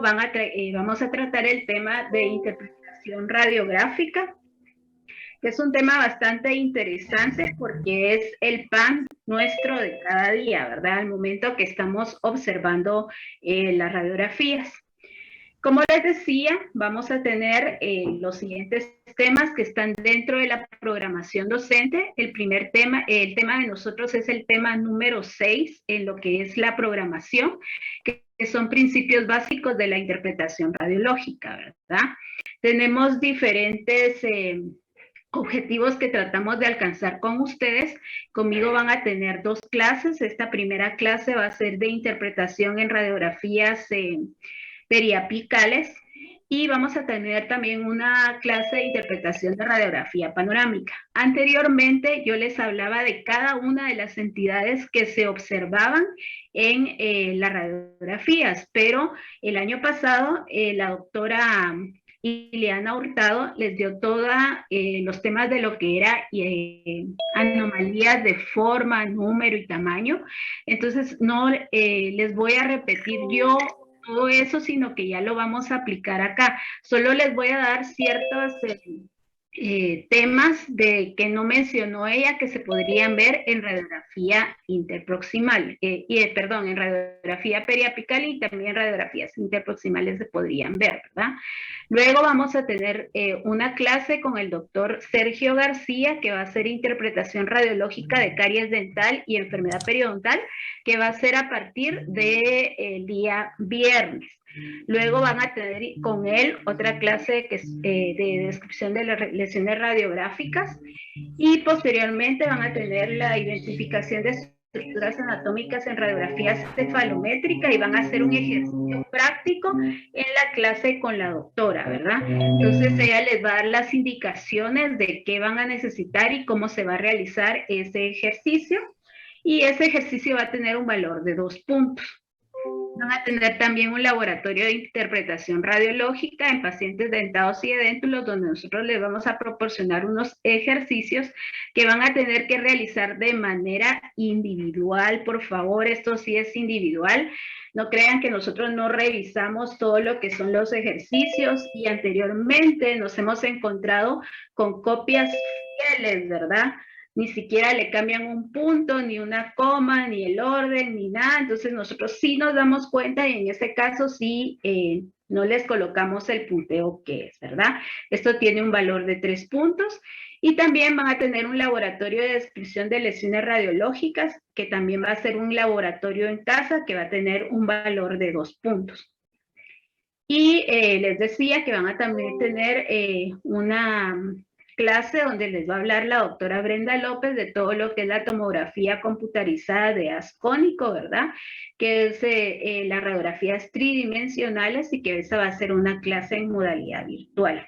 conmigo vamos a tratar el tema de interpretación radiográfica, que es un tema bastante interesante porque es el pan nuestro de cada día, ¿verdad? Al momento que estamos observando las radiografías. Como les decía, vamos a tener los siguientes temas que están dentro de la programación docente. El primer tema, el tema de nosotros es el tema número 6 en lo que es la programación, que son principios básicos de la interpretación radiológica, ¿verdad? Tenemos diferentes objetivos que tratamos de alcanzar con ustedes. Conmigo van a tener 2 clases. Esta primera clase va a ser de interpretación en radiografías periapicales y vamos a tener también una clase de interpretación de radiografía panorámica. Anteriormente yo les hablaba de cada una de las entidades que se observaban en las radiografías, pero el año pasado la doctora Ileana Hurtado les dio todos los temas de lo que era anomalías de forma, número y tamaño. Entonces no les voy a repetir yo todo eso, sino que ya lo vamos a aplicar acá. Solo les voy a dar ciertos temas que no mencionó ella que se podrían ver en radiografía interproximal, perdón, en radiografía periapical y también radiografías interproximales se podrían ver, ¿verdad? Luego vamos a tener una clase con el doctor Sergio García, que va a ser interpretación radiológica de caries dental y enfermedad periodontal, que va a ser a partir del día viernes. Luego van a tener con él otra clase que es de descripción de las lesiones radiográficas y posteriormente van a tener la identificación de estructuras anatómicas en radiografía cefalométrica y van a hacer un ejercicio práctico en la clase con la doctora, ¿verdad? Entonces ella les va a dar las indicaciones de qué van a necesitar y cómo se va a realizar ese ejercicio y ese ejercicio va a tener un valor de 2 puntos. Van a tener también un laboratorio de interpretación radiológica en pacientes dentados y edéntulos, donde nosotros les vamos a proporcionar unos ejercicios que van a tener que realizar de manera individual. Por favor, esto sí es individual. No crean que nosotros no revisamos todo lo que son los ejercicios y anteriormente nos hemos encontrado con copias fieles, ¿verdad? Ni siquiera le cambian un punto, ni una coma, ni el orden, ni nada. Entonces nosotros sí nos damos cuenta y en este caso sí no les colocamos el punteo que es, ¿verdad? Esto tiene un valor de 3 puntos y también van a tener un laboratorio de descripción de lesiones radiológicas que también va a ser un laboratorio en casa que va a tener un valor de 2 puntos. Y les decía que van a también tener una clase donde les va a hablar la doctora Brenda López de todo lo que es la tomografía computarizada de ascónico, ¿verdad? Que es las radiografías tridimensionales y que esa va a ser una clase en modalidad virtual.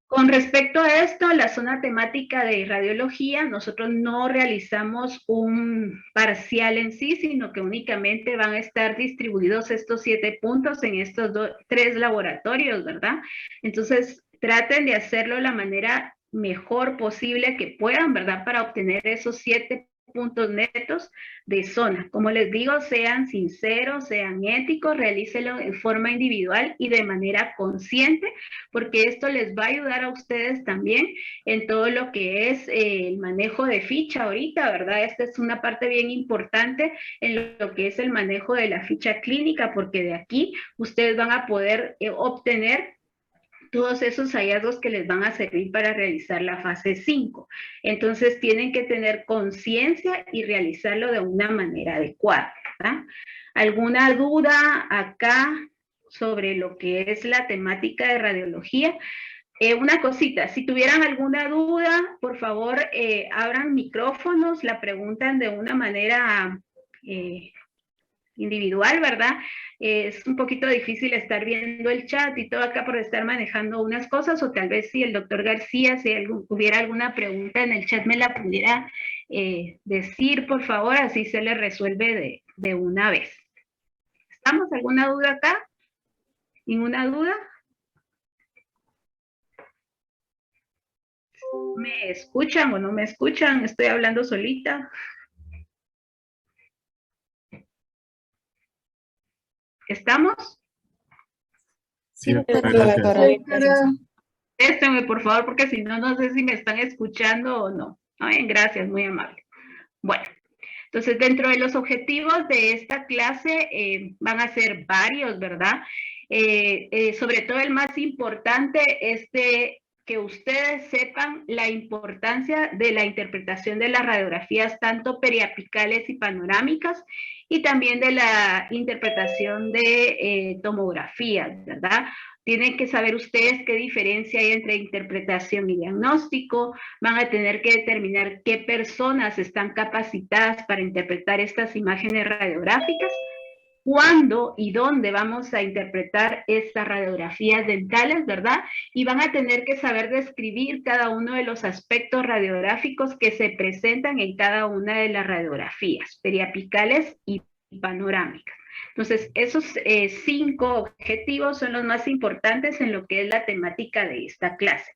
Con respecto a esto, la zona temática de radiología, nosotros no realizamos un parcial en sí, sino que únicamente van a estar distribuidos estos 7 puntos en estos 3 laboratorios, ¿verdad? Entonces, traten de hacerlo de la manera mejor posible que puedan, ¿verdad? Para obtener esos 7 puntos netos de zona. Como les digo, sean sinceros, sean éticos, realícenlo en forma individual y de manera consciente, porque esto les va a ayudar a ustedes también en todo lo que es el manejo de ficha ahorita, ¿verdad? Esta es una parte bien importante en lo que es el manejo de la ficha clínica, porque de aquí ustedes van a poder obtener todos esos hallazgos que les van a servir para realizar la fase 5. Entonces tienen que tener conciencia y realizarlo de una manera adecuada, ¿verdad? ¿Alguna duda acá sobre lo que es la temática de radiología? Una cosita, si tuvieran alguna duda, por favor, abran micrófonos, la preguntan de una manera individual, ¿verdad? Es un poquito difícil estar viendo el chat y todo acá por estar manejando unas cosas, o tal vez si el doctor García, si hubiera alguna pregunta en el chat, me la pudiera decir, por favor, así se le resuelve de una vez. ¿Estamos? ¿Alguna duda acá? ¿Ninguna duda? ¿Me escuchan o no me escuchan? Estoy hablando solita. ¿Estamos? Sí, doctora. Contésteme, por favor, porque si no, no sé si me están escuchando o no. Bien, gracias, muy amable. Bueno, entonces dentro de los objetivos de esta clase van a ser varios, ¿verdad? Sobre todo el más importante es que ustedes sepan la importancia de la interpretación de las radiografías tanto periapicales y panorámicas y también de la interpretación de tomografías, ¿verdad? Tienen que saber ustedes qué diferencia hay entre interpretación y diagnóstico. Van a tener que determinar qué personas están capacitadas para interpretar estas imágenes radiográficas, cuándo y dónde vamos a interpretar estas radiografías dentales, ¿verdad? Y van a tener que saber describir cada uno de los aspectos radiográficos que se presentan en cada una de las radiografías, periapicales y panorámicas. Entonces, esos 5 objetivos son los más importantes en lo que es la temática de esta clase.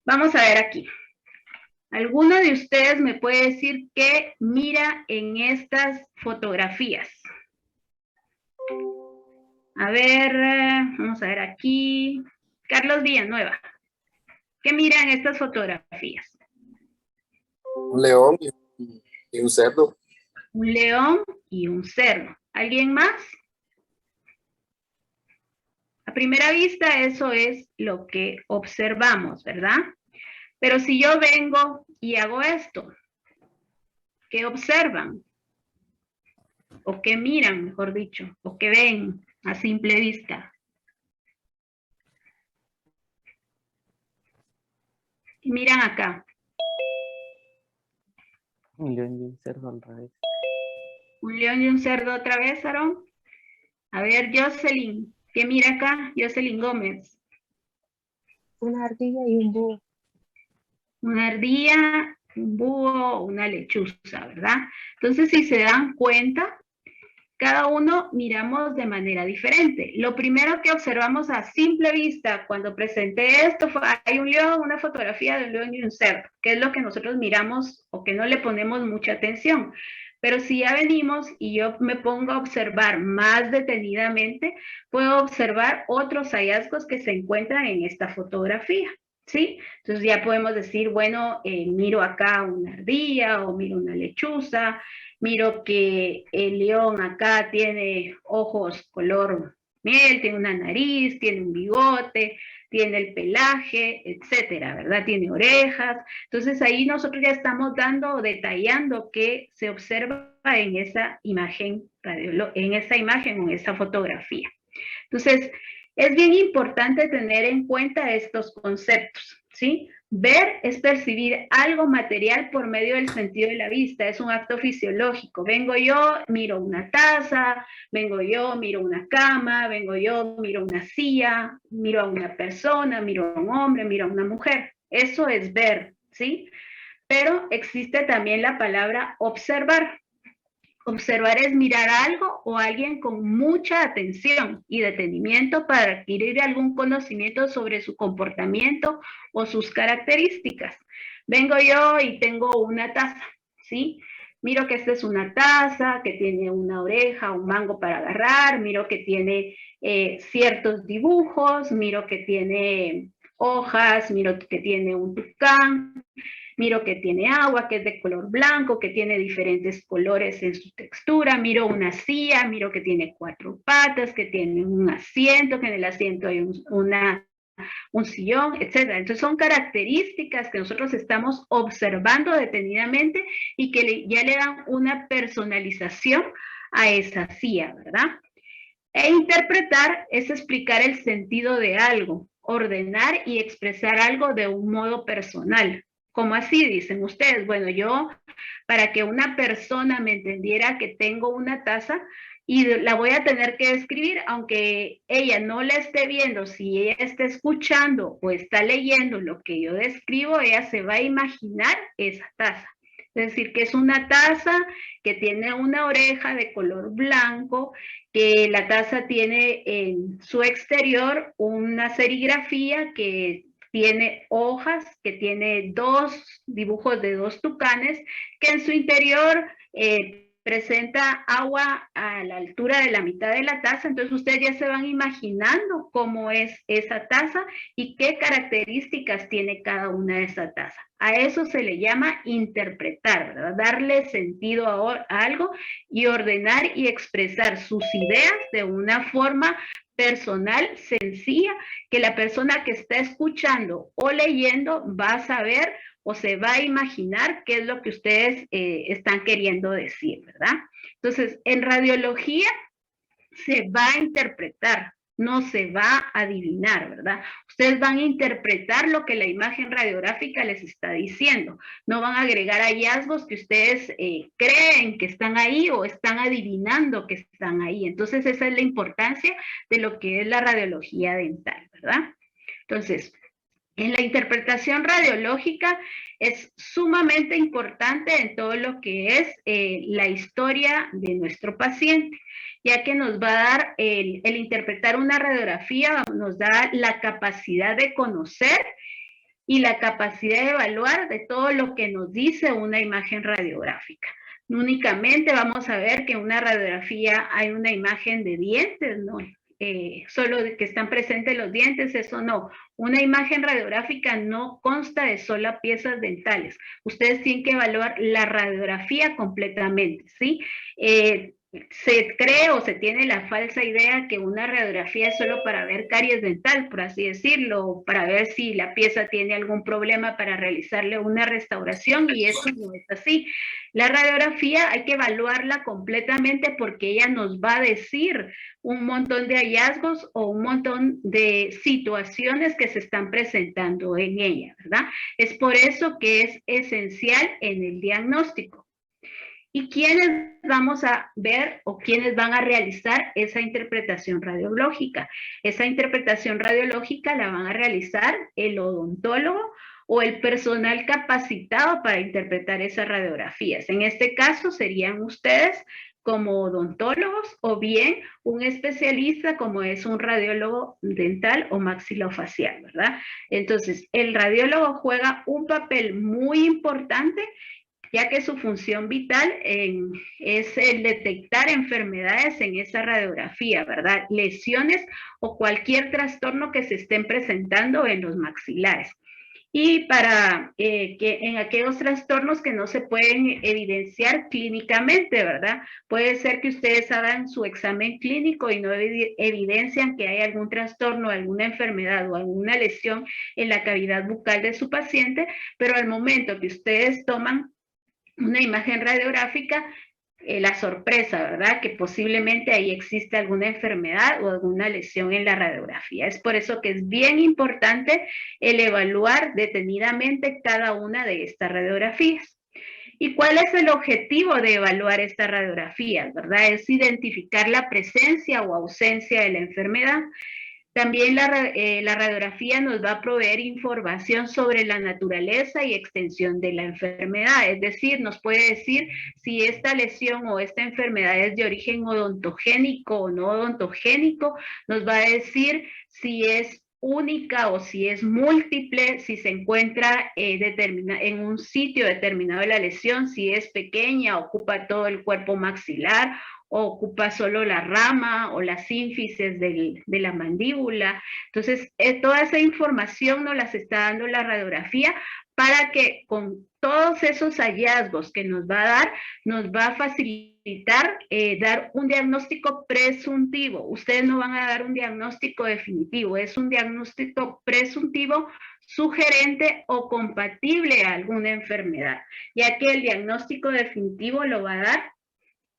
Vamos a ver aquí. ¿Alguno de ustedes me puede decir qué mira en estas fotografías? A ver, vamos a ver aquí. Carlos Villanueva, ¿qué mira en estas fotografías? Un león y un cerdo. Un león y un cerdo. ¿Alguien más? A primera vista eso es lo que observamos, ¿verdad? Pero si yo vengo y hago esto, ¿qué observan? O qué miran, mejor dicho, o qué ven a simple vista. Y miran acá. Un león y un cerdo al revés. Un león y un cerdo otra vez, Aarón. A ver, Jocelyn, ¿qué mira acá? Jocelyn Gómez. Una ardilla y un búho. Una ardilla, un búho, una lechuza, ¿verdad? Entonces, si se dan cuenta, cada uno miramos de manera diferente. Lo primero que observamos a simple vista cuando presenté esto fue, hay un león, una fotografía de un león y un cerdo, que es lo que nosotros miramos o que no le ponemos mucha atención. Pero si ya venimos y yo me pongo a observar más detenidamente, puedo observar otros hallazgos que se encuentran en esta fotografía, ¿sí? Entonces ya podemos decir, bueno, miro acá una ardilla o miro una lechuza, miro que el león acá tiene ojos color miel, tiene una nariz, tiene un bigote, tiene el pelaje, etcétera, ¿verdad? Tiene orejas. Entonces ahí nosotros ya estamos dando o detallando qué se observa en esa imagen, en esa imagen o en esa fotografía. Entonces, es bien importante tener en cuenta estos conceptos, ¿sí? Ver es percibir algo material por medio del sentido de la vista, es un acto fisiológico. Vengo yo, miro una taza, vengo yo, miro una cama, vengo yo, miro una silla, miro a una persona, miro a un hombre, miro a una mujer. Eso es ver, ¿sí? Pero existe también la palabra observar. Observar es mirar algo o alguien con mucha atención y detenimiento para adquirir algún conocimiento sobre su comportamiento o sus características. Vengo yo y tengo una taza, ¿sí? Miro que esta es una taza, que tiene una oreja, un mango para agarrar, miro que tiene ciertos dibujos, miro que tiene hojas, miro que tiene un tucán, miro que tiene agua, que es de color blanco, que tiene diferentes colores en su textura, miro una silla, miro que tiene 4 patas, que tiene un asiento, que en el asiento hay un sillón, etc. Entonces son características que nosotros estamos observando detenidamente y que ya le dan una personalización a esa silla, ¿verdad? E interpretar es explicar el sentido de algo, ordenar y expresar algo de un modo personal. ¿Cómo así? Dicen ustedes. Bueno, yo, para que una persona me entendiera que tengo una taza y la voy a tener que describir, aunque ella no la esté viendo, si ella está escuchando o está leyendo lo que yo describo, ella se va a imaginar esa taza. Es decir, que es una taza que tiene una oreja de color blanco, que la taza tiene en su exterior una serigrafía que tiene hojas, que tiene 2 dibujos de 2 tucanes, que en su interior presenta agua a la altura de la mitad de la taza, entonces ustedes ya se van imaginando cómo es esa taza y qué características tiene cada una de esa taza. A eso se le llama interpretar, ¿verdad? Darle sentido a algo y ordenar y expresar sus ideas de una forma personal, sencilla, que la persona que está escuchando o leyendo va a saber o se va a imaginar qué es lo que ustedes están queriendo decir, ¿verdad? Entonces, en radiología se va a interpretar, no se va a adivinar, ¿verdad? Ustedes van a interpretar lo que la imagen radiográfica les está diciendo. No van a agregar hallazgos que ustedes creen que están ahí o están adivinando que están ahí. Entonces, esa es la importancia de lo que es la radiología dental, ¿verdad? Entonces, en la interpretación radiológica es sumamente importante en todo lo que es la historia de nuestro paciente, ya que nos va a dar, el interpretar una radiografía nos da la capacidad de conocer y la capacidad de evaluar de todo lo que nos dice una imagen radiográfica. No únicamente vamos a ver que en una radiografía hay una imagen de dientes, ¿no? Solo de que están presentes los dientes, eso no. Una imagen radiográfica no consta de solo piezas dentales. Ustedes tienen que evaluar la radiografía completamente, ¿sí? Se cree o se tiene la falsa idea que una radiografía es solo para ver caries dental, por así decirlo, para ver si la pieza tiene algún problema para realizarle una restauración, y eso no es así. La radiografía hay que evaluarla completamente porque ella nos va a decir un montón de hallazgos o un montón de situaciones que se están presentando en ella, ¿verdad? Es por eso que es esencial en el diagnóstico. ¿Y quiénes vamos a ver o quiénes van a realizar esa interpretación radiológica? Esa interpretación radiológica la van a realizar el odontólogo o el personal capacitado para interpretar esas radiografías. En este caso serían ustedes como odontólogos o bien un especialista como es un radiólogo dental o maxilofacial, ¿verdad? Entonces, el radiólogo juega un papel muy importante, ya que su función vital es el detectar enfermedades en esa radiografía, ¿verdad? Lesiones o cualquier trastorno que se estén presentando en los maxilares. Y para que en aquellos trastornos que no se pueden evidenciar clínicamente, ¿verdad? Puede ser que ustedes hagan su examen clínico y no evidencian que hay algún trastorno, alguna enfermedad o alguna lesión en la cavidad bucal de su paciente, pero al momento que ustedes toman una imagen radiográfica, la sorpresa, ¿verdad? Que posiblemente ahí existe alguna enfermedad o alguna lesión en la radiografía. Es por eso que es bien importante el evaluar detenidamente cada una de estas radiografías. ¿Y cuál es el objetivo de evaluar estas radiografías, verdad? Es identificar la presencia o ausencia de la enfermedad. También la radiografía nos va a proveer información sobre la naturaleza y extensión de la enfermedad, es decir, nos puede decir si esta lesión o esta enfermedad es de origen odontogénico o no odontogénico, nos va a decir si es única o si es múltiple, si se encuentra en un sitio determinado de la lesión, si es pequeña, ocupa todo el cuerpo maxilar, o ocupa solo la rama o las sínfisis de la mandíbula. Entonces, toda esa información nos las está dando la radiografía para que con todos esos hallazgos que nos va a dar, nos va a facilitar dar un diagnóstico presuntivo. Ustedes no van a dar un diagnóstico definitivo, es un diagnóstico presuntivo sugerente o compatible a alguna enfermedad, ya que el diagnóstico definitivo lo va a dar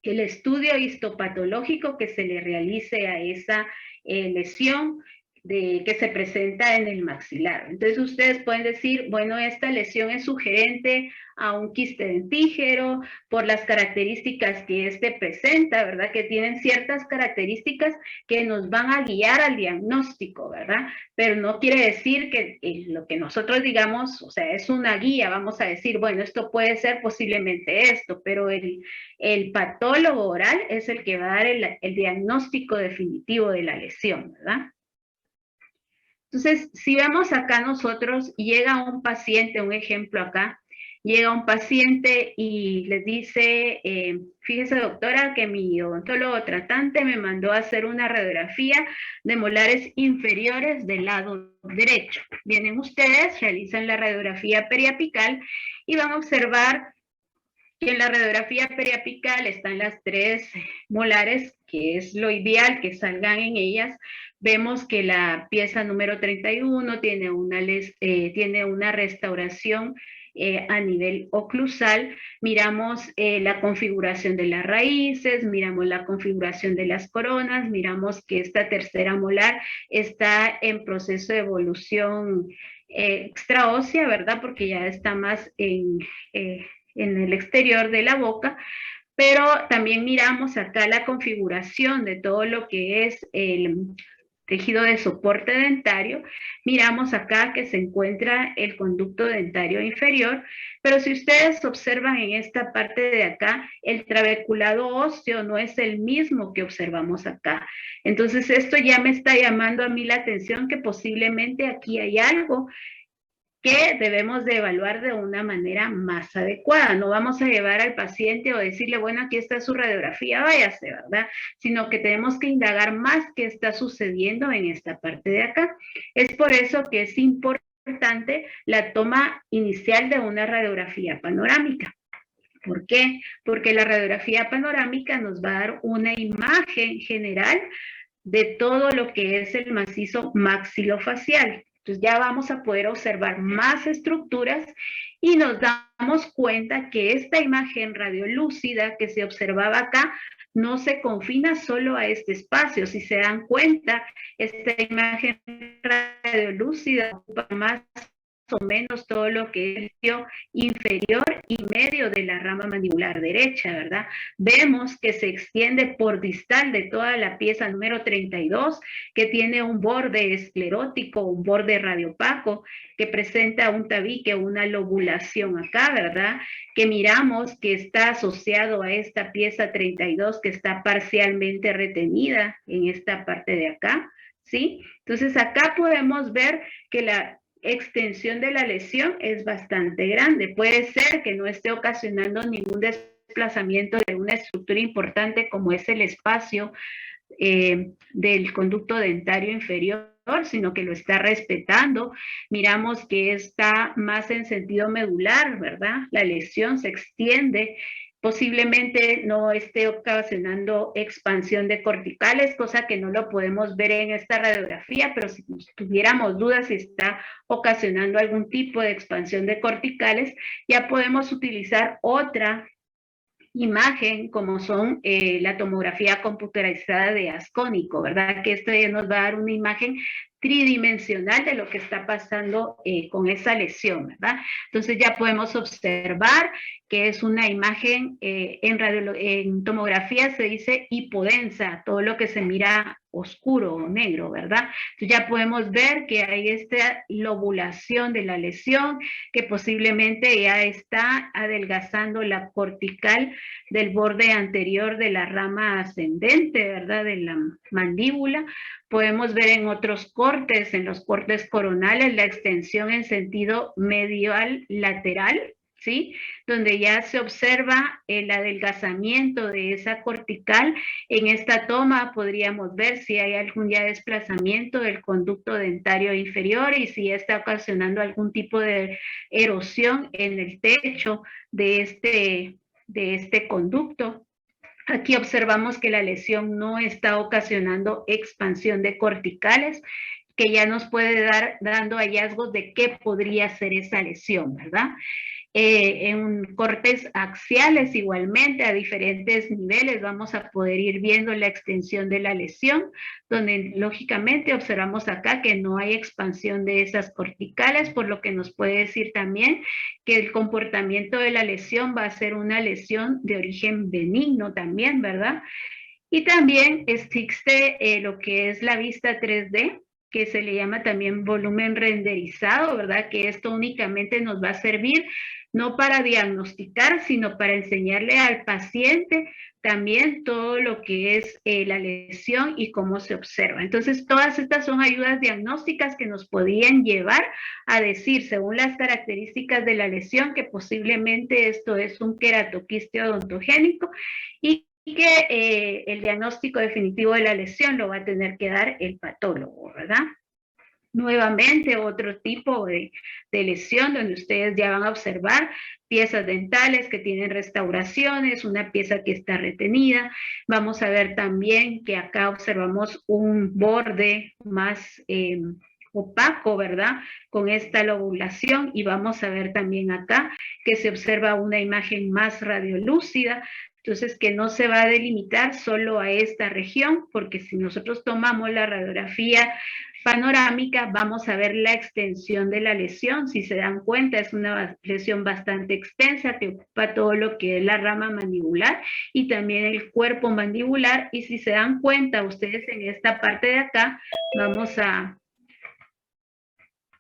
el estudio histopatológico que se le realice a esa lesión que se presenta en el maxilar. Entonces ustedes pueden decir, bueno, esta lesión es sugerente a un quiste dentígero por las características que este presenta, ¿verdad? Que tienen ciertas características que nos van a guiar al diagnóstico, ¿verdad? Pero no quiere decir que lo que nosotros digamos, o sea, es una guía, vamos a decir, bueno, esto puede ser posiblemente esto, pero el patólogo oral es el que va a dar el diagnóstico definitivo de la lesión, ¿verdad? Entonces, si vemos acá nosotros, llega un paciente, un ejemplo acá, llega un paciente y les dice, fíjese doctora que mi odontólogo tratante me mandó a hacer una radiografía de molares inferiores del lado derecho. Vienen ustedes, realizan la radiografía periapical y van a observar que en la radiografía periapical están las 3 molares, que es lo ideal que salgan en ellas. Vemos que la pieza número 31 tiene una restauración a nivel oclusal. Miramos la configuración de las raíces, miramos la configuración de las coronas, miramos que esta tercera molar está en proceso de evolución extraósea, ¿verdad? Porque ya está más en el exterior de la boca, pero también miramos acá la configuración de todo lo que es el tejido de soporte dentario. Miramos acá que se encuentra el conducto dentario inferior, pero si ustedes observan en esta parte de acá, el trabeculado óseo no es el mismo que observamos acá. Entonces esto ya me está llamando a mí la atención que posiblemente aquí hay algo que debemos de evaluar de una manera más adecuada. No vamos a llevar al paciente o decirle, bueno, aquí está su radiografía, váyase, ¿verdad? Sino que tenemos que indagar más qué está sucediendo en esta parte de acá. Es por eso que es importante la toma inicial de una radiografía panorámica. ¿Por qué? Porque la radiografía panorámica nos va a dar una imagen general de todo lo que es el macizo maxilofacial. Entonces ya vamos a poder observar más estructuras y nos damos cuenta que esta imagen radiolúcida que se observaba acá no se confina solo a este espacio. Si se dan cuenta, esta imagen radiolúcida ocupa más o menos todo lo que es el inferior y medio de la rama mandibular derecha, ¿verdad? Vemos que se extiende por distal de toda la pieza número 32, que tiene un borde esclerótico, un borde radiopaco, que presenta un tabique, una lobulación acá, ¿verdad? Que miramos que está asociado a esta pieza 32, que está parcialmente retenida en esta parte de acá, ¿sí? Entonces acá podemos ver que la extensión de la lesión es bastante grande. Puede ser que no esté ocasionando ningún desplazamiento de una estructura importante como es el espacio del conducto dentario inferior, sino que lo está respetando. Miramos que está más en sentido medular, ¿verdad? La lesión se extiende, posiblemente no esté ocasionando expansión de corticales, cosa que no lo podemos ver en esta radiografía, pero si tuviéramos dudas si está ocasionando algún tipo de expansión de corticales, ya podemos utilizar otra imagen como son la tomografía computerizada de ascónico, ¿verdad? Que esto ya nos va a dar una imagen tridimensional de lo que está pasando con esa lesión, ¿verdad? Entonces ya podemos observar que es una imagen, en tomografía se dice hipodensa, todo lo que se mira oscuro o negro, ¿verdad? Entonces ya podemos ver que hay esta lobulación de la lesión, que posiblemente ya está adelgazando la cortical del borde anterior de la rama ascendente, ¿verdad? De la mandíbula. Podemos ver en otros cortes, en los cortes coronales, la extensión en sentido medial lateral, ¿sí? Donde ya se observa el adelgazamiento de esa cortical. En esta toma podríamos ver si hay algún ya desplazamiento del conducto dentario inferior y si está ocasionando algún tipo de erosión en el techo de este conducto. Aquí observamos que la lesión no está ocasionando expansión de corticales, que ya nos puede dar dando hallazgos de qué podría ser esa lesión, ¿verdad? En cortes axiales igualmente a diferentes niveles vamos a poder ir viendo la extensión de la lesión, donde lógicamente observamos acá que no hay expansión de esas corticales, por lo que nos puede decir también que el comportamiento de la lesión va a ser una lesión de origen benigno también, ¿verdad? Y también existe lo que es la vista 3D, que se le llama también volumen renderizado, ¿verdad? Que esto únicamente nos va a servir no para diagnosticar, sino para enseñarle al paciente también todo lo que es la lesión y cómo se observa. Entonces, todas estas son ayudas diagnósticas que nos podían llevar a decir, según las características de la lesión, que posiblemente esto es un queratoquiste odontogénico y que el diagnóstico definitivo de la lesión lo va a tener que dar el patólogo, ¿verdad? Nuevamente, otro tipo de lesión donde ustedes ya van a observar piezas dentales que tienen restauraciones, una pieza que está retenida. Vamos a ver también que acá observamos un borde más opaco, ¿verdad? Con esta lobulación, y vamos a ver también acá que se observa una imagen más radiolúcida. Entonces, que no se va a delimitar solo a esta región, porque si nosotros tomamos la radiografía panorámica, vamos a ver la extensión de la lesión. Si se dan cuenta, es una lesión bastante extensa que ocupa todo lo que es la rama mandibular y también el cuerpo mandibular. Y si se dan cuenta ustedes en esta parte de acá, vamos a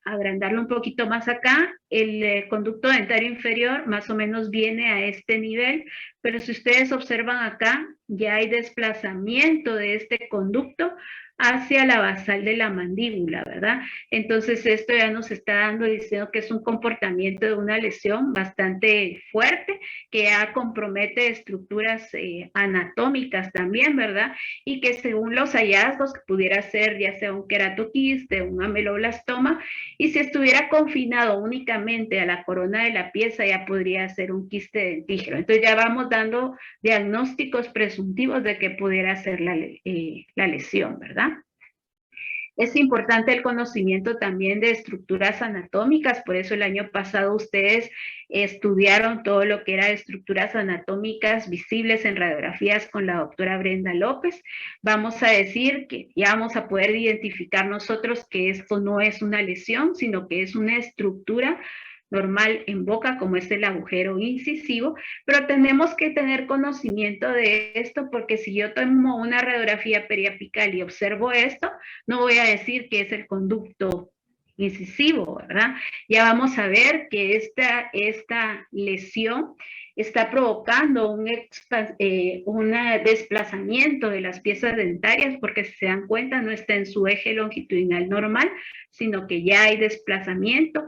agrandarlo un poquito más acá, el conducto dentario inferior más o menos viene a este nivel, pero si ustedes observan acá, ya hay desplazamiento de este conducto hacia la basal de la mandíbula, ¿verdad? Entonces esto ya nos está dando, diciendo que es un comportamiento de una lesión bastante fuerte, que ya compromete estructuras anatómicas también, ¿verdad? Y que según los hallazgos, que pudiera ser ya sea un queratoquiste, un ameloblastoma, y si estuviera confinado únicamente a la corona de la pieza, ya podría ser un quiste dentígeno. Entonces ya vamos dando diagnósticos presuntivos de que pudiera ser la lesión, ¿verdad? Es importante el conocimiento también de estructuras anatómicas, por eso el año pasado ustedes estudiaron todo lo que era estructuras anatómicas visibles en radiografías con la doctora Brenda López. Vamos a decir que ya vamos a poder identificar nosotros que esto no es una lesión, sino que es una estructura normal en boca, como es el agujero incisivo, pero tenemos que tener conocimiento de esto, porque si yo tomo una radiografía periapical y observo esto, no voy a decir que es el conducto incisivo, ¿verdad? Ya vamos a ver que esta lesión está provocando un desplazamiento de las piezas dentarias, porque si se dan cuenta no está en su eje longitudinal normal, sino que ya hay desplazamiento.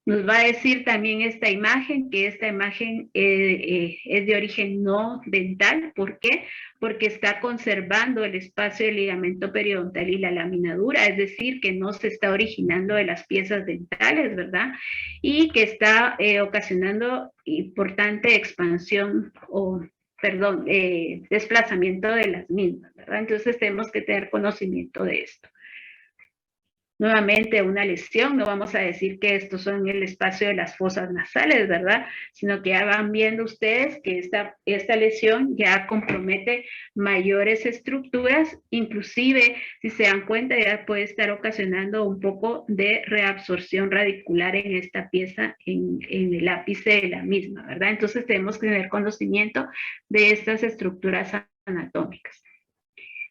Nos va a decir también esta imagen, que esta imagen es de origen no dental. ¿Por qué? Porque está conservando el espacio del ligamento periodontal y la laminadura, es decir, que no se está originando de las piezas dentales, ¿verdad? Y que está ocasionando importante expansión o, perdón, desplazamiento de las mismas, ¿verdad? Entonces tenemos que tener conocimiento de esto. Nuevamente una lesión, no vamos a decir que estos son el espacio de las fosas nasales, ¿verdad? Sino que ya van viendo ustedes que esta lesión ya compromete mayores estructuras, inclusive si se dan cuenta ya puede estar ocasionando un poco de reabsorción radicular en esta pieza, en el ápice de la misma, ¿verdad? Entonces tenemos que tener conocimiento de estas estructuras anatómicas.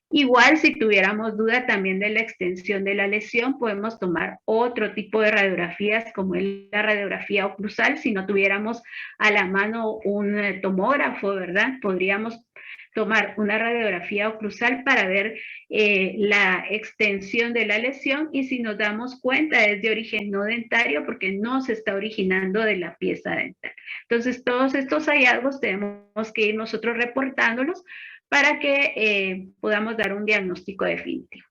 Igual, si tuviéramos duda también de la extensión de la lesión, podemos tomar otro tipo de radiografías, como es la radiografía oclusal. Si no tuviéramos a la mano un tomógrafo, ¿verdad? Podríamos tomar una radiografía oclusal para ver la extensión de la lesión, y si nos damos cuenta es de origen no dentario, porque no se está originando de la pieza dental. Entonces, todos estos hallazgos tenemos que ir nosotros reportándolos para que podamos dar un diagnóstico definitivo.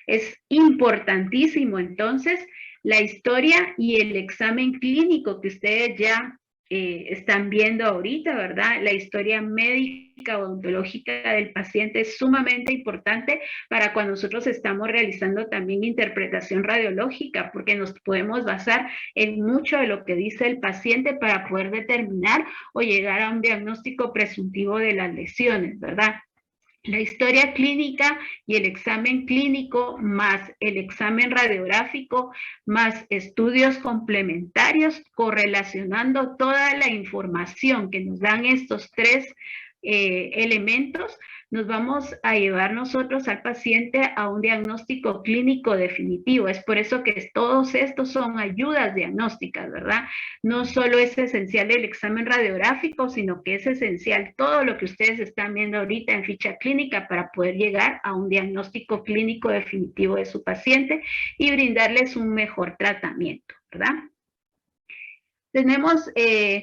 Es importantísimo entonces la historia y el examen clínico que ustedes ya están viendo ahorita, ¿verdad? La historia médica odontológica del paciente es sumamente importante para cuando nosotros estamos realizando también interpretación radiológica, porque nos podemos basar en mucho de lo que dice el paciente para poder determinar o llegar a un diagnóstico presuntivo de las lesiones, ¿verdad? La historia clínica y el examen clínico, más el examen radiográfico, más estudios complementarios, correlacionando toda la información que nos dan estos tres elementos, nos vamos a llevar nosotros al paciente a un diagnóstico clínico definitivo. Es por eso que todos estos son ayudas diagnósticas, ¿verdad? No solo es esencial el examen radiográfico, sino que es esencial todo lo que ustedes están viendo ahorita en ficha clínica para poder llegar a un diagnóstico clínico definitivo de su paciente y brindarles un mejor tratamiento, ¿verdad? Tenemos,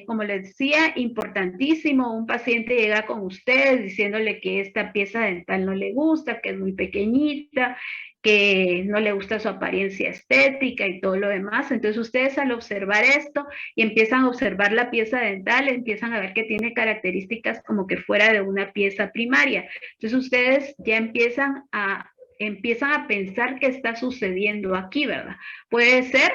como les decía, importantísimo, un paciente llega con ustedes diciéndole que esta pieza dental no le gusta, que es muy pequeñita, que no le gusta su apariencia estética y todo lo demás. Entonces ustedes al observar esto y empiezan a observar la pieza dental, empiezan a ver que tiene características como que fuera de una pieza primaria. Entonces ustedes ya empiezan a pensar qué está sucediendo aquí, ¿verdad? Puede ser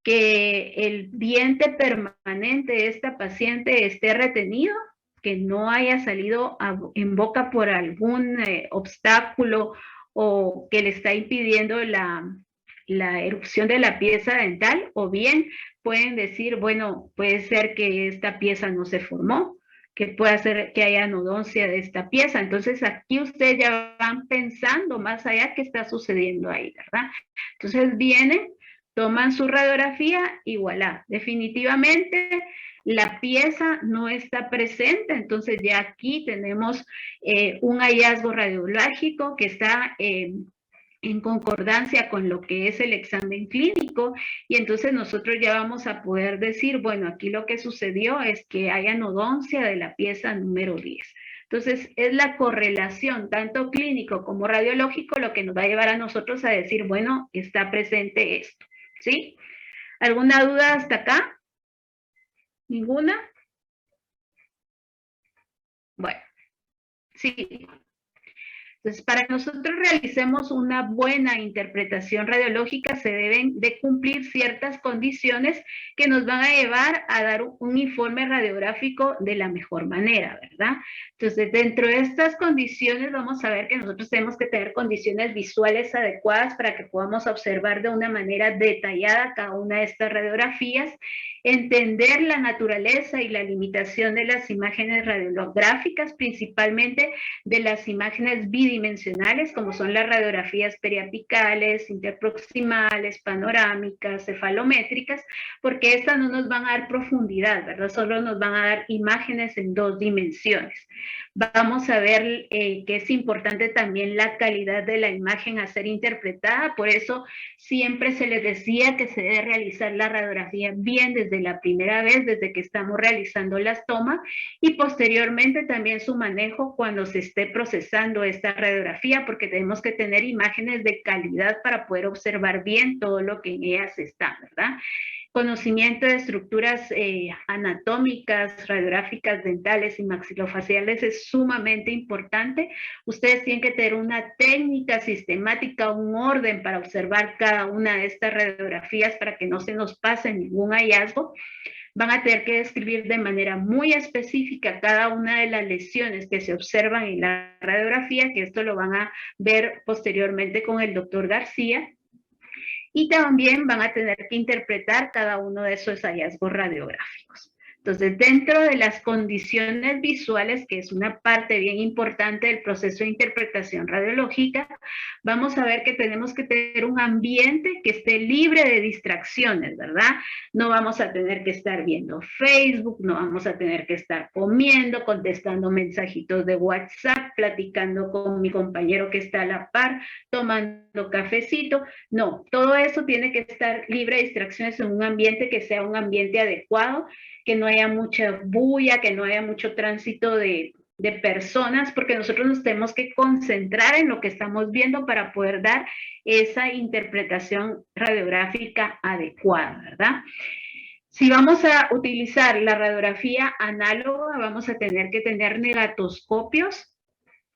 que el diente permanente de esta paciente esté retenido, que no haya salido en boca por algún obstáculo o que le está impidiendo la erupción de la pieza dental, o bien pueden decir, bueno, puede ser que esta pieza no se formó, que puede ser que haya anodoncia de esta pieza. Entonces aquí ustedes ya van pensando más allá qué está sucediendo ahí, ¿verdad? Entonces vienen, toman su radiografía y voilà, definitivamente la pieza no está presente, entonces ya aquí tenemos un hallazgo radiológico que está en concordancia con lo que es el examen clínico, y entonces nosotros ya vamos a poder decir, bueno, aquí lo que sucedió es que hay anodoncia de la pieza número 10. Entonces, es la correlación, tanto clínico como radiológico, lo que nos va a llevar a nosotros a decir, bueno, está presente esto, ¿sí? ¿Alguna duda hasta acá? ¿Ninguna? Bueno, sí. Entonces, para que nosotros realicemos una buena interpretación radiológica se deben de cumplir ciertas condiciones que nos van a llevar a dar un informe radiográfico de la mejor manera, ¿verdad? Entonces, dentro de estas condiciones vamos a ver que nosotros tenemos que tener condiciones visuales adecuadas para que podamos observar de una manera detallada cada una de estas radiografías, entender la naturaleza y la limitación de las imágenes radiográficas, principalmente de las imágenes bidimensionales, como son las radiografías periapicales, interproximales, panorámicas, cefalométricas, porque estas no nos van a dar profundidad, ¿verdad? Solo nos van a dar imágenes en 2 dimensiones. Vamos a ver que es importante también la calidad de la imagen a ser interpretada, por eso siempre se les decía que se debe realizar la radiografía bien desde la primera vez, desde que estamos realizando las tomas, y posteriormente también su manejo cuando se esté procesando esta radiografía, porque tenemos que tener imágenes de calidad para poder observar bien todo lo que en ellas está, ¿verdad? Conocimiento de estructuras anatómicas, radiográficas, dentales y maxilofaciales es sumamente importante. Ustedes tienen que tener una técnica sistemática, un orden para observar cada una de estas radiografías para que no se nos pase ningún hallazgo. Van a tener que describir de manera muy específica cada una de las lesiones que se observan en la radiografía, que esto lo van a ver posteriormente con el doctor García. Y también van a tener que interpretar cada uno de esos hallazgos radiográficos. Entonces, dentro de las condiciones visuales, que es una parte bien importante del proceso de interpretación radiológica, vamos a ver que tenemos que tener un ambiente que esté libre de distracciones, ¿verdad? No vamos a tener que estar viendo Facebook, no vamos a tener que estar comiendo, contestando mensajitos de WhatsApp, platicando con mi compañero que está a la par, tomando cafecito. No, todo eso tiene que estar libre de distracciones en un ambiente que sea un ambiente adecuado, que no haya mucha bulla, que no haya mucho tránsito de personas, porque nosotros nos tenemos que concentrar en lo que estamos viendo para poder dar esa interpretación radiográfica adecuada, ¿verdad? Si vamos a utilizar la radiografía análoga, vamos a tener que tener negatoscopios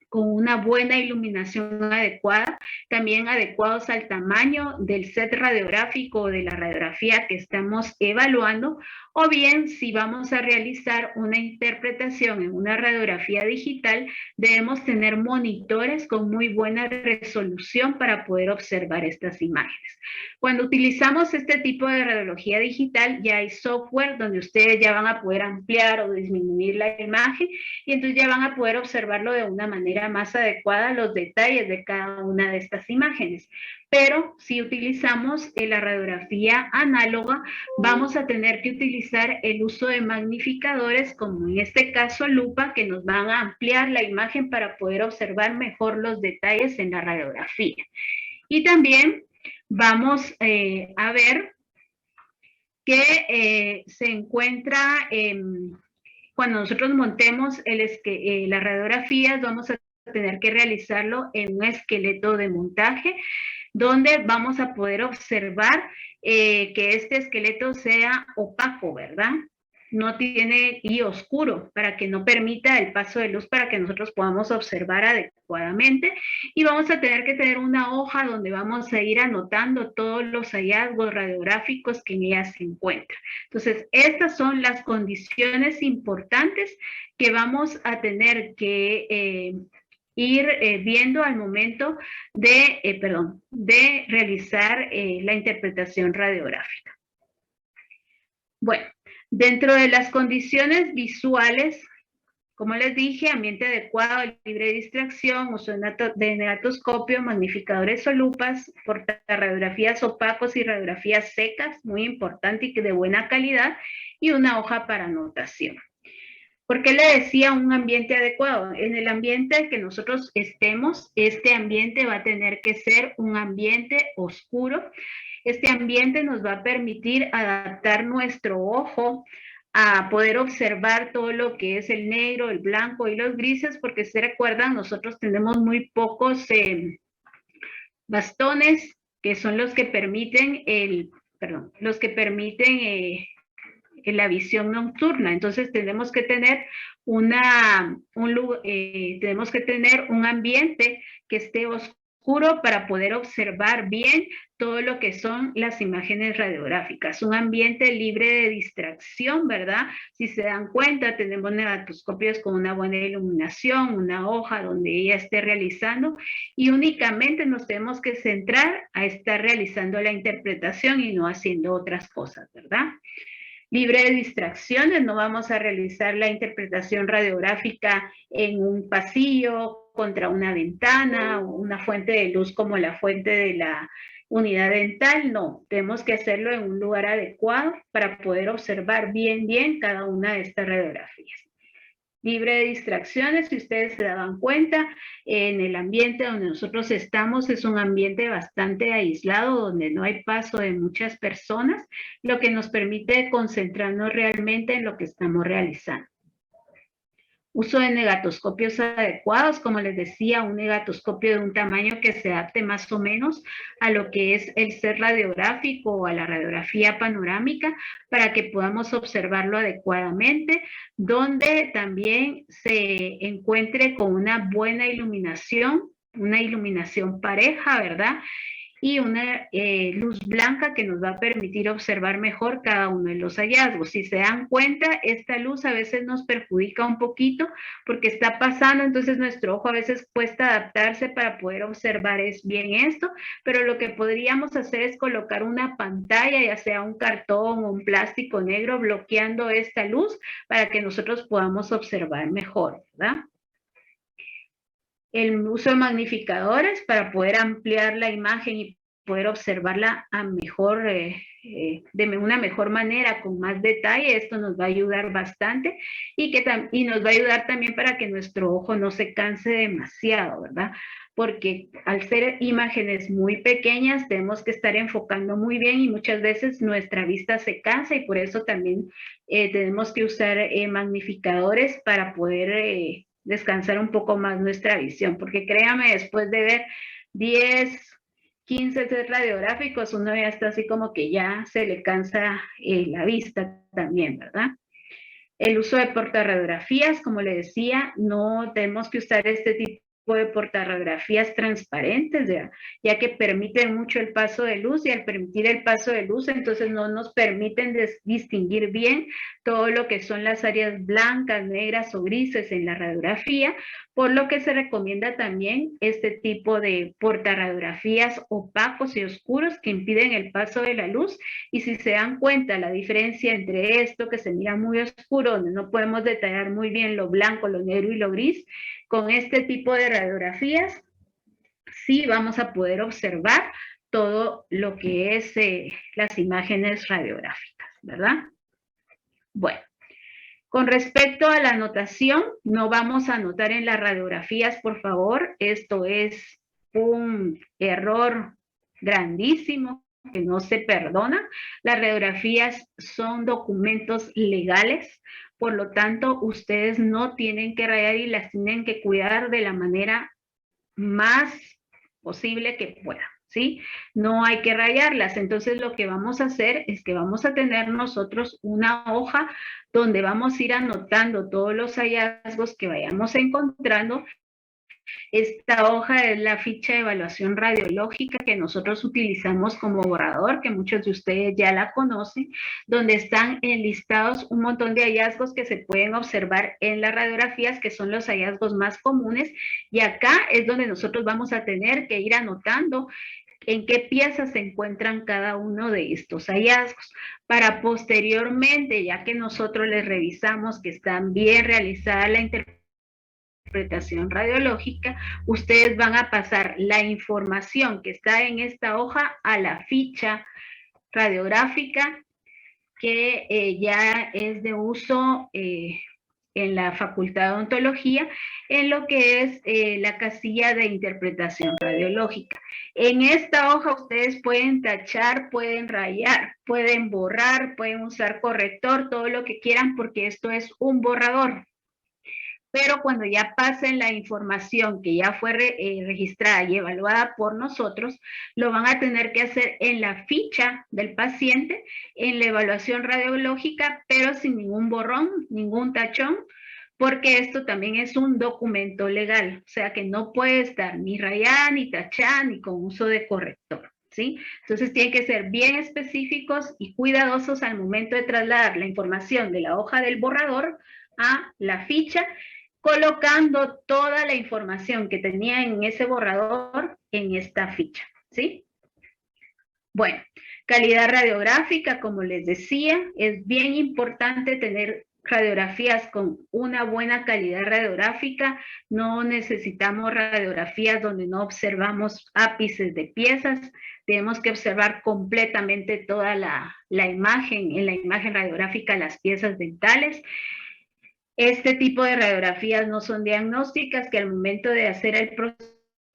con una buena iluminación adecuada, también adecuados al tamaño del set radiográfico o de la radiografía que estamos evaluando, o bien si vamos a realizar una interpretación en una radiografía digital, debemos tener monitores con muy buena resolución para poder observar estas imágenes. Cuando utilizamos este tipo de radiología digital, ya hay software donde ustedes ya van a poder ampliar o disminuir la imagen, y entonces ya van a poder observarlo de una manera manera más adecuada los detalles de cada una de estas imágenes. Pero si utilizamos la radiografía análoga, vamos a tener que utilizar el uso de magnificadores, como en este caso lupa, que nos van a ampliar la imagen para poder observar mejor los detalles en la radiografía. Y también vamos a ver que se encuentra, cuando nosotros montemos las radiografías, vamos a tener que realizarlo en un esqueleto de montaje, donde vamos a poder observar que este esqueleto sea opaco, ¿verdad? No tiene y oscuro, para que no permita el paso de luz, para que nosotros podamos observar adecuadamente. Y vamos a tener que tener una hoja donde vamos a ir anotando todos los hallazgos radiográficos que en ella se encuentran. Entonces, estas son las condiciones importantes que vamos a tener que ir viendo al momento de realizar la interpretación radiográfica. Bueno, dentro de las condiciones visuales, como les dije, ambiente adecuado, libre de distracción, uso de negatoscopio, magnificadores o lupas, portarradiografías opacos y radiografías secas, muy importante y de buena calidad, y una hoja para anotación. ¿Por qué le decía un ambiente adecuado? En el ambiente que nosotros estemos, este ambiente va a tener que ser un ambiente oscuro. Este ambiente nos va a permitir adaptar nuestro ojo a poder observar todo lo que es el negro, el blanco y los grises, porque se recuerdan, nosotros tenemos muy pocos bastones, que son los que permiten la visión nocturna. Entonces tenemos que tener un ambiente que esté oscuro para poder observar bien todo lo que son las imágenes radiográficas. Un ambiente libre de distracción, ¿verdad? Si se dan cuenta, tenemos negatoscopios con una buena iluminación, una hoja donde ella esté realizando, y únicamente nos tenemos que centrar a estar realizando la interpretación y no haciendo otras cosas, ¿verdad? Libre de distracciones, no vamos a realizar la interpretación radiográfica en un pasillo, contra una ventana o una fuente de luz como la fuente de la unidad dental, no. Tenemos que hacerlo en un lugar adecuado para poder observar bien cada una de estas radiografías. Libre de distracciones, si ustedes se daban cuenta, en el ambiente donde nosotros estamos es un ambiente bastante aislado, donde no hay paso de muchas personas, lo que nos permite concentrarnos realmente en lo que estamos realizando. Uso de negatoscopios adecuados, como les decía, un negatoscopio de un tamaño que se adapte más o menos a lo que es el set radiográfico o a la radiografía panorámica, para que podamos observarlo adecuadamente, donde también se encuentre con una buena iluminación pareja, ¿verdad? Y una luz blanca que nos va a permitir observar mejor cada uno de los hallazgos. Si se dan cuenta, esta luz a veces nos perjudica un poquito porque está pasando, entonces nuestro ojo a veces cuesta adaptarse para poder observar bien esto, pero lo que podríamos hacer es colocar una pantalla, ya sea un cartón o un plástico negro, bloqueando esta luz para que nosotros podamos observar mejor, ¿verdad? El uso de magnificadores para poder ampliar la imagen y poder observarla a mejor, de una mejor manera, con más detalle. Esto nos va a ayudar bastante y nos va a ayudar también para que nuestro ojo no se canse demasiado, ¿verdad? Porque al ser imágenes muy pequeñas tenemos que estar enfocando muy bien y muchas veces nuestra vista se cansa, y por eso también tenemos que usar magnificadores para poder descansar un poco más nuestra visión, porque créame, después de ver 10, 15 sets radiográficos, uno ya está así como que ya se le cansa la vista también, ¿verdad? El uso de portarradiografías, como le decía, no tenemos que usar este tipo de portarradiografías transparentes, ya que permiten mucho el paso de luz, y al permitir el paso de luz, entonces no nos permiten distinguir bien todo lo que son las áreas blancas, negras o grises en la radiografía, por lo que se recomienda también este tipo de portarradiografías opacos y oscuros que impiden el paso de la luz. Y si se dan cuenta la diferencia entre esto que se mira muy oscuro, donde no podemos detallar muy bien lo blanco, lo negro y lo gris, con este tipo de radiografías sí vamos a poder observar todo lo que es las imágenes radiográficas, ¿verdad? Bueno, con respecto a la anotación, no vamos a anotar en las radiografías, por favor. Esto es un error grandísimo que no se perdona. Las radiografías son documentos legales, por lo tanto, ustedes no tienen que rayar y las tienen que cuidar de la manera más posible que pueda, ¿sí? No hay que rayarlas. Entonces lo que vamos a hacer es que vamos a tener nosotros una hoja donde vamos a ir anotando todos los hallazgos que vayamos encontrando. Esta hoja es la ficha de evaluación radiológica que nosotros utilizamos como borrador, que muchos de ustedes ya la conocen, donde están enlistados un montón de hallazgos que se pueden observar en las radiografías, que son los hallazgos más comunes, y acá es donde nosotros vamos a tener que ir anotando en qué piezas se encuentran cada uno de estos hallazgos, para posteriormente, ya que nosotros les revisamos que están bien realizada la interpretación radiológica, ustedes van a pasar la información que está en esta hoja a la ficha radiográfica que ya es de uso en la Facultad de Odontología, en lo que es la casilla de interpretación radiológica. En esta hoja ustedes pueden tachar, pueden rayar, pueden borrar, pueden usar corrector, todo lo que quieran, porque esto es un borrador. Pero cuando ya pasen la información que ya fue registrada y evaluada por nosotros, lo van a tener que hacer en la ficha del paciente, en la evaluación radiológica, pero sin ningún borrón, ningún tachón, porque esto también es un documento legal, o sea que no puede estar ni rayada, ni tachada, ni con uso de corrector, ¿sí? Entonces tienen que ser bien específicos y cuidadosos al momento de trasladar la información de la hoja del borrador a la ficha, colocando toda la información que tenía en ese borrador en esta ficha, ¿sí? Bueno, calidad radiográfica, como les decía, es bien importante tener radiografías con una buena calidad radiográfica. No necesitamos radiografías donde no observamos ápices de piezas. Tenemos que observar completamente toda la imagen, en la imagen radiográfica, las piezas dentales. Este tipo de radiografías no son diagnósticas, que al momento de hacer el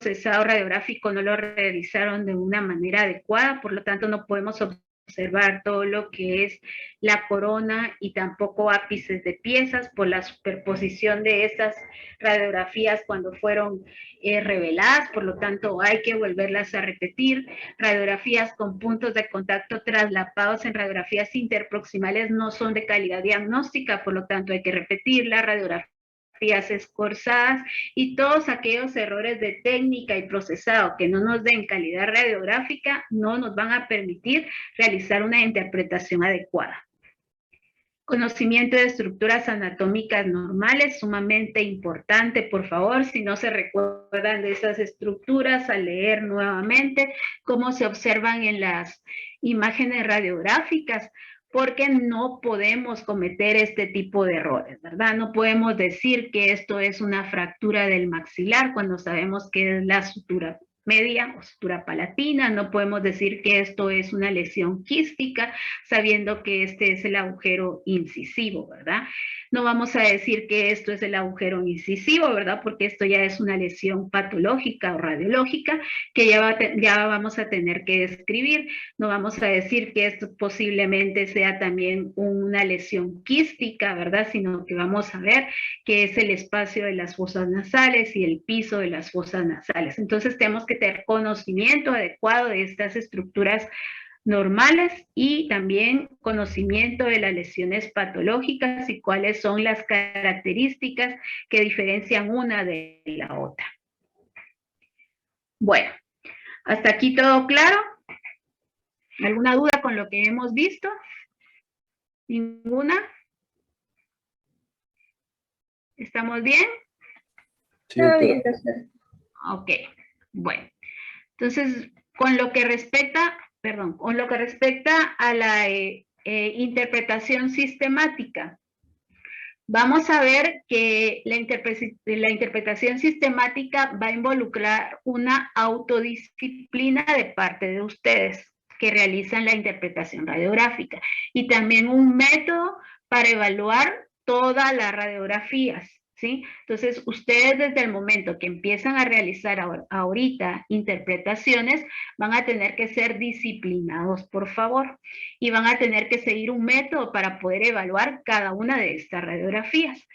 procesado radiográfico no lo realizaron de una manera adecuada, por lo tanto no podemos observar todo lo que es la corona y tampoco ápices de piezas por la superposición de esas radiografías cuando fueron reveladas, por lo tanto hay que volverlas a repetir. Radiografías con puntos de contacto traslapados en radiografías interproximales no son de calidad diagnóstica, por lo tanto hay que repetirlas. Radiografías escorzadas y todos aquellos errores de técnica y procesado que no nos den calidad radiográfica no nos van a permitir realizar una interpretación adecuada. Conocimiento de estructuras anatómicas normales, sumamente importante, por favor, si no se recuerdan de esas estructuras, a leer nuevamente cómo se observan en las imágenes radiográficas, porque no podemos cometer este tipo de errores, ¿verdad? No podemos decir que esto es una fractura del maxilar cuando sabemos que es la sutura media o sutura palatina. No podemos decir que esto es una lesión quística sabiendo que este es el agujero incisivo, ¿verdad? No vamos a decir que esto es el agujero incisivo, ¿verdad? Porque esto ya es una lesión patológica o radiológica que ya vamos a tener que describir. No vamos a decir que esto posiblemente sea también una lesión quística, ¿verdad? Sino que vamos a ver que es el espacio de las fosas nasales y el piso de las fosas nasales. Entonces tenemos que tener conocimiento adecuado de estas estructuras normales y también conocimiento de las lesiones patológicas y cuáles son las características que diferencian una de la otra. Bueno, hasta aquí todo claro. ¿Alguna duda con lo que hemos visto? ¿Ninguna? ¿Estamos bien? Sí, doctora. Ok, bueno. Entonces, con lo que respecta a la interpretación sistemática, vamos a ver que la interpretación sistemática va a involucrar una autodisciplina de parte de ustedes que realizan la interpretación radiográfica y también un método para evaluar todas las radiografías, ¿sí? Entonces, ustedes desde el momento que empiezan a realizar ahorita interpretaciones, van a tener que ser disciplinados, por favor, y van a tener que seguir un método para poder evaluar cada una de estas radiografías.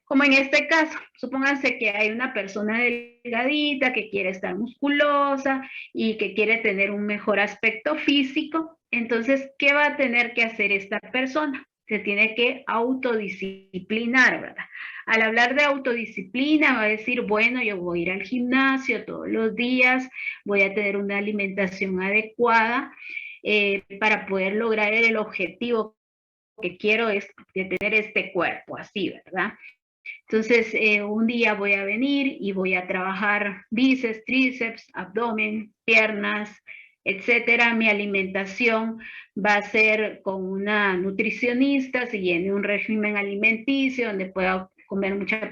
Como en este caso, supónganse que hay una persona delgadita que quiere estar musculosa y que quiere tener un mejor aspecto físico. Entonces, ¿qué va a tener que hacer esta persona? Se tiene que autodisciplinar, ¿verdad? Al hablar de autodisciplina va a decir, bueno, yo voy a ir al gimnasio todos los días, voy a tener una alimentación adecuada para poder lograr el objetivo que quiero es de tener este cuerpo así, ¿verdad? Entonces, un día voy a venir y voy a trabajar bíceps, tríceps, abdomen, piernas, etcétera. Mi alimentación va a ser con una nutricionista, siguiendo un régimen alimenticio donde pueda comer mucha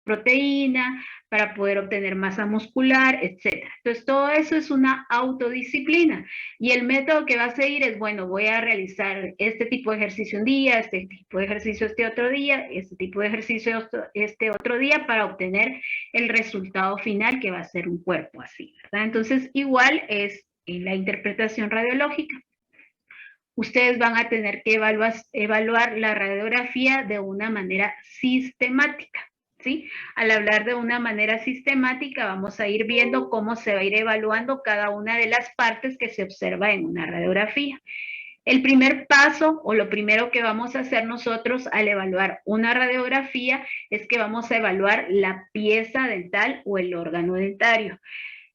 proteína para poder obtener masa muscular, etc. Entonces, todo eso es una autodisciplina. Y el método que va a seguir es, bueno, voy a realizar este tipo de ejercicio un día, este tipo de ejercicio este otro día, este tipo de ejercicio este otro día para obtener el resultado final que va a ser un cuerpo así, ¿verdad? Entonces, igual es en la interpretación radiológica. Ustedes van a tener que evaluar la radiografía de una manera sistemática. ¿Sí? Al hablar de una manera sistemática, vamos a ir viendo cómo se va a ir evaluando cada una de las partes que se observa en una radiografía. El primer paso o lo primero que vamos a hacer nosotros al evaluar una radiografía es que vamos a evaluar la pieza dental o el órgano dentario.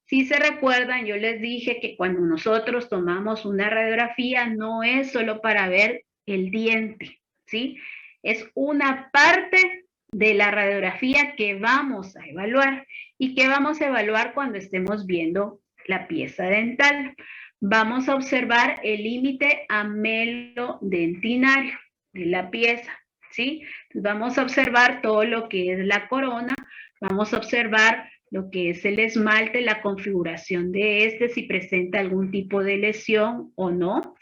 Si se recuerdan, yo les dije que cuando nosotros tomamos una radiografía no es solo para ver el diente, ¿sí? Es una parte de la radiografía que vamos a evaluar y que vamos a evaluar cuando estemos viendo la pieza dental. Vamos a observar el límite amelodentinario de la pieza, ¿sí? Vamos a observar todo lo que es la corona, vamos a observar lo que es el esmalte, la configuración de este, si presenta algún tipo de lesión o no.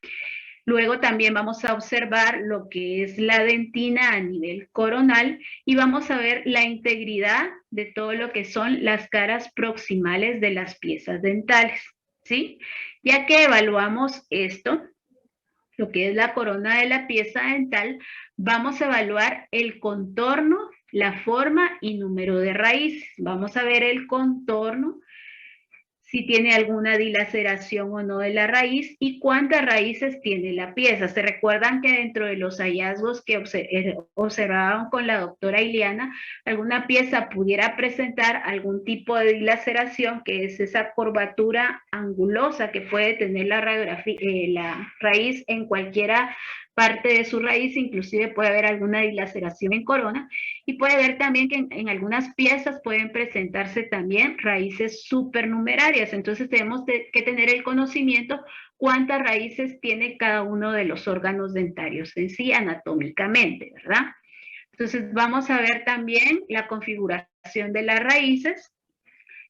Luego también vamos a observar lo que es la dentina a nivel coronal y vamos a ver la integridad de todo lo que son las caras proximales de las piezas dentales, ¿sí? Ya que evaluamos esto, lo que es la corona de la pieza dental, vamos a evaluar el contorno, la forma y número de raíces. Vamos a ver el contorno, si tiene alguna dilaceración o no de la raíz y cuántas raíces tiene la pieza. Se recuerdan que dentro de los hallazgos que observaban con la doctora Iliana, alguna pieza pudiera presentar algún tipo de dilaceración, que es esa curvatura angulosa que puede tener la raíz en cualquiera parte de su raíz, inclusive puede haber alguna dilaceración en corona, y puede ver también que en algunas piezas pueden presentarse también raíces supernumerarias. Entonces tenemos que tener el conocimiento cuántas raíces tiene cada uno de los órganos dentarios en sí anatómicamente, ¿verdad? Entonces vamos a ver también la configuración de las raíces,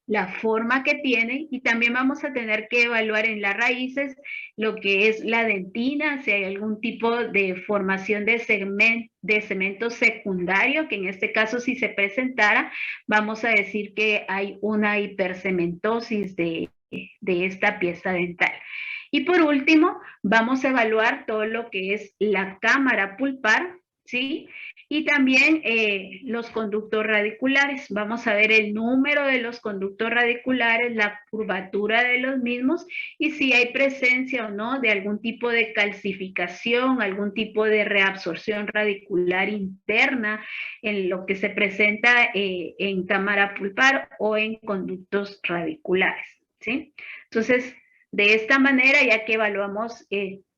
la forma que tienen, y también vamos a tener que evaluar en las raíces lo que es la dentina, si hay algún tipo de formación de cemento secundario, que en este caso si se presentara, vamos a decir que hay una hipercementosis de esta pieza dental. Y por último, vamos a evaluar todo lo que es la cámara pulpar, ¿sí? Y también los conductos radiculares. Vamos a ver el número de los conductos radiculares, la curvatura de los mismos y si hay presencia o no de algún tipo de calcificación, algún tipo de reabsorción radicular interna en lo que se presenta en cámara pulpar o en conductos radiculares, ¿sí? Entonces, de esta manera, ya que evaluamos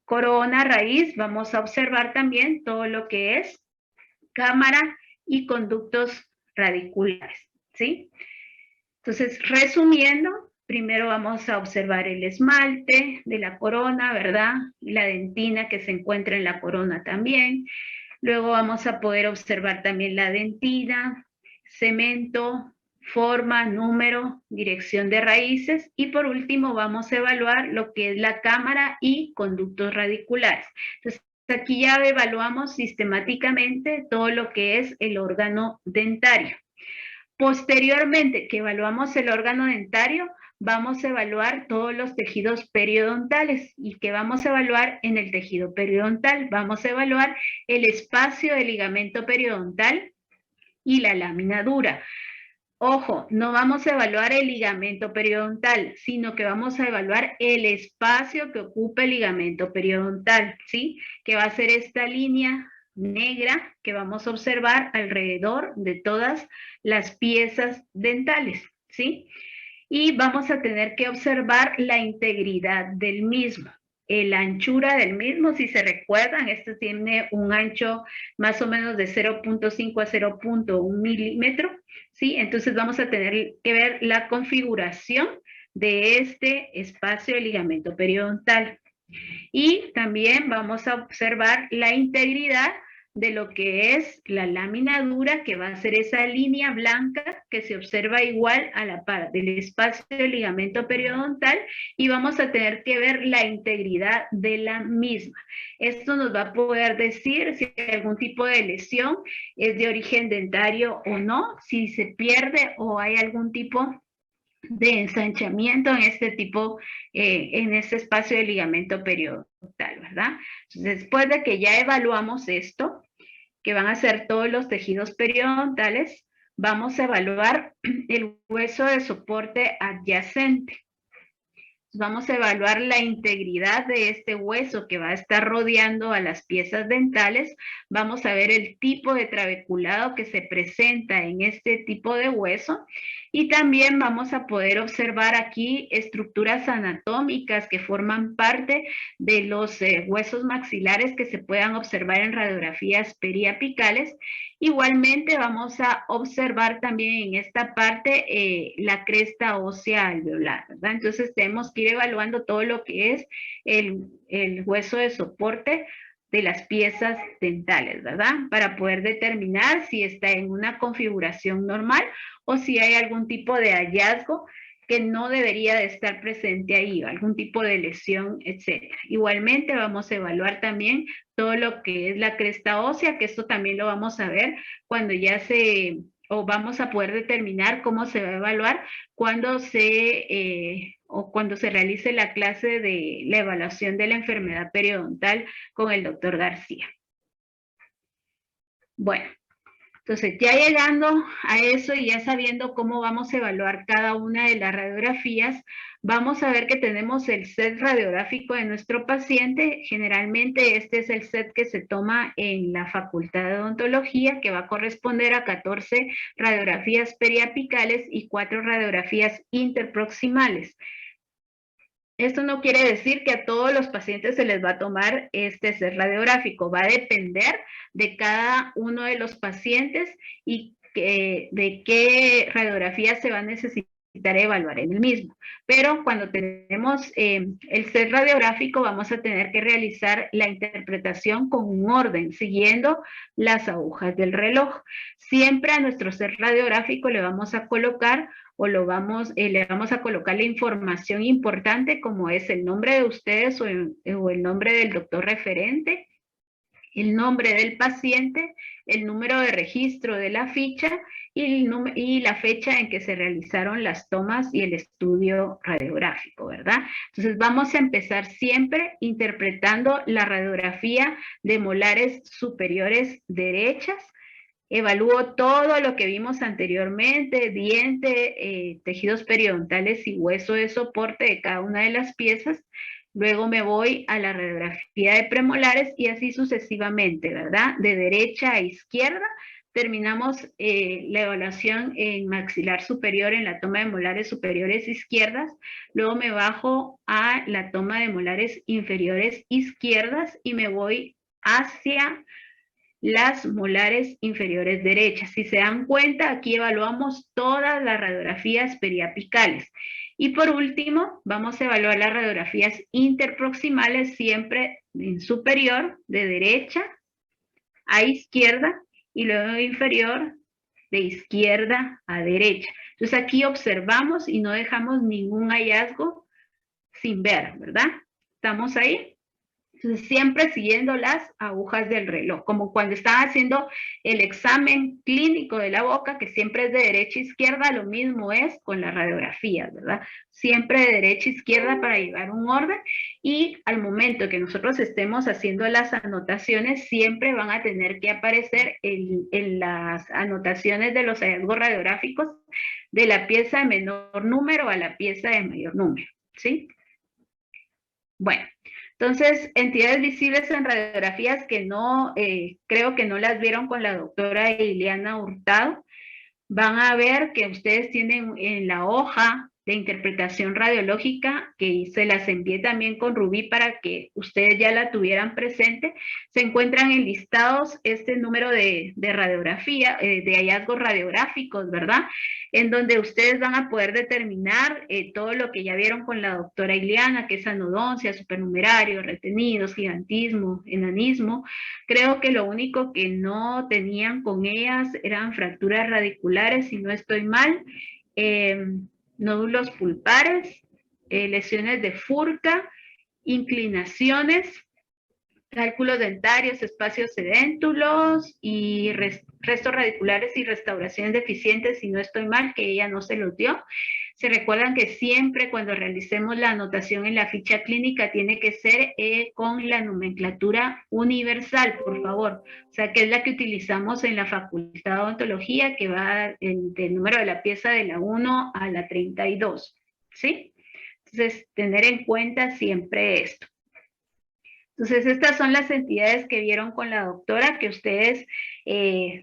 corona, raíz, vamos a observar también todo lo que es cámara y conductos radiculares, ¿sí? Entonces, resumiendo, primero vamos a observar el esmalte de la corona, ¿verdad? Y la dentina que se encuentra en la corona también. Luego vamos a poder observar también la dentina, cemento, forma, número, dirección de raíces, y por último vamos a evaluar lo que es la cámara y conductos radiculares. Entonces, aquí ya evaluamos sistemáticamente todo lo que es el órgano dentario. Posteriormente que evaluamos el órgano dentario, vamos a evaluar todos los tejidos periodontales. ¿Y qué vamos a evaluar en el tejido periodontal? Vamos a evaluar el espacio del ligamento periodontal y la lámina dura. Ojo, no vamos a evaluar el ligamento periodontal, sino que vamos a evaluar el espacio que ocupa el ligamento periodontal, ¿sí? Que va a ser esta línea negra que vamos a observar alrededor de todas las piezas dentales, ¿sí? Y vamos a tener que observar la integridad del mismo. La anchura del mismo, si se recuerdan, este tiene un ancho más o menos de 0.5 a 0.1 milímetro, ¿sí? Entonces vamos a tener que ver la configuración de este espacio de ligamento periodontal. Y también vamos a observar la integridad de lo que es la lámina dura, que va a ser esa línea blanca que se observa igual a la par del espacio del ligamento periodontal, y vamos a tener que ver la integridad de la misma. Esto nos va a poder decir si hay algún tipo de lesión es de origen dentario o no, si se pierde o hay algún tipo de ensanchamiento en este tipo, en este espacio de ligamento periodontal, ¿verdad? Entonces, después de que ya evaluamos esto, que van a ser todos los tejidos periodontales, vamos a evaluar el hueso de soporte adyacente. Vamos a evaluar la integridad de este hueso que va a estar rodeando a las piezas dentales. Vamos a ver el tipo de trabeculado que se presenta en este tipo de hueso, y también vamos a poder observar aquí estructuras anatómicas que forman parte de los huesos maxilares que se puedan observar en radiografías periapicales. Igualmente vamos a observar también en esta parte la cresta ósea alveolar, ¿verdad? Entonces tenemos que ir evaluando todo lo que es el hueso de soporte de las piezas dentales, ¿verdad? Para poder determinar si está en una configuración normal o si hay algún tipo de hallazgo que no debería de estar presente ahí, algún tipo de lesión, etc. Igualmente vamos a evaluar también todo lo que es la cresta ósea, que esto también lo vamos a ver cuando ya o vamos a poder determinar cómo se va a evaluar cuando cuando se realice la clase de la evaluación de la enfermedad periodontal con el doctor García. Bueno, entonces ya llegando a eso y ya sabiendo cómo vamos a evaluar cada una de las radiografías, vamos a ver que tenemos el set radiográfico de nuestro paciente. Generalmente este es el set que se toma en la Facultad de Odontología, que va a corresponder a 14 radiografías periapicales y 4 radiografías interproximales. Esto no quiere decir que a todos los pacientes se les va a tomar este set radiográfico. Va a depender de cada uno de los pacientes y de qué radiografía se va a necesitar evaluar en el mismo. Pero cuando tenemos el set radiográfico, vamos a tener que realizar la interpretación con un orden, siguiendo las agujas del reloj. Siempre a nuestro set radiográfico le vamos a colocar le vamos a colocar la información importante, como es el nombre de ustedes o el nombre del doctor referente, el nombre del paciente, el número de registro de la ficha y la fecha en que se realizaron las tomas y el estudio radiográfico, ¿verdad? Entonces vamos a empezar siempre interpretando la radiografía de molares superiores derechas. Evalúo todo lo que vimos anteriormente, diente, tejidos periodontales y hueso de soporte de cada una de las piezas. Luego me voy a la radiografía de premolares y así sucesivamente, ¿verdad? De derecha a izquierda. Terminamos la evaluación en maxilar superior en la toma de molares superiores izquierdas. Luego me bajo a la toma de molares inferiores izquierdas y me voy hacia las molares inferiores derechas. Si se dan cuenta, aquí evaluamos todas las radiografías periapicales. Y por último, vamos a evaluar las radiografías interproximales, siempre en superior, de derecha a izquierda y luego inferior de izquierda a derecha. Entonces aquí observamos y no dejamos ningún hallazgo sin ver, ¿verdad? ¿Estamos ahí? Entonces, siempre siguiendo las agujas del reloj, como cuando están haciendo el examen clínico de la boca, que siempre es de derecha a izquierda, lo mismo es con las radiografías, ¿verdad? Siempre de derecha a izquierda para llevar un orden, y al momento que nosotros estemos haciendo las anotaciones, siempre van a tener que aparecer en las anotaciones de los hallazgos radiográficos de la pieza de menor número a la pieza de mayor número, ¿sí? Bueno, entonces, entidades visibles en radiografías que no, creo que no las vieron con la doctora Ileana Hurtado, van a ver que ustedes tienen en la hoja de interpretación radiológica, que se las envié también con Rubí para que ustedes ya la tuvieran presente, se encuentran enlistados este número de radiografía, de hallazgos radiográficos, ¿verdad? En donde ustedes van a poder determinar todo lo que ya vieron con la doctora Ileana, que es anodoncia, supernumerario, retenidos, gigantismo, enanismo. Creo que lo único que no tenían con ellas eran fracturas radiculares, si no estoy mal, nódulos pulpares, lesiones de Furca, inclinaciones, cálculos dentarios, espacios sedéntulos y restos radiculares y restauraciones deficientes, si no estoy mal, que ella no se los dio. Se recuerdan que siempre cuando realicemos la anotación en la ficha clínica tiene que ser con la nomenclatura universal, por favor. O sea, que es la que utilizamos en la Facultad de Odontología, que va del número de la pieza de la 1 a la 32, ¿sí? Entonces, tener en cuenta siempre esto. Entonces, estas son las entidades que vieron con la doctora, que ustedes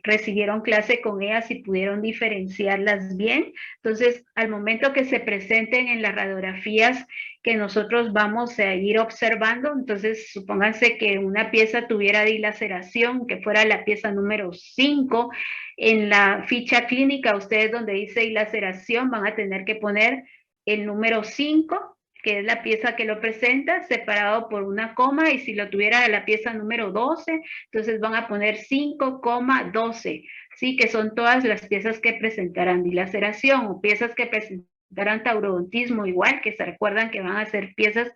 recibieron clase con ellas y pudieron diferenciarlas bien. Entonces, al momento que se presenten en las radiografías que nosotros vamos a ir observando, entonces supónganse que una pieza tuviera dilaceración, que fuera la pieza número 5, en la ficha clínica, ustedes donde dice dilaceración van a tener que poner el número 5, que es la pieza que lo presenta, separado por una coma, y si lo tuviera la pieza número 12, entonces van a poner 5,12, ¿sí? Que son todas las piezas que presentarán dilaceración, o piezas que presentarán taurodontismo igual, que se recuerdan que van a ser piezas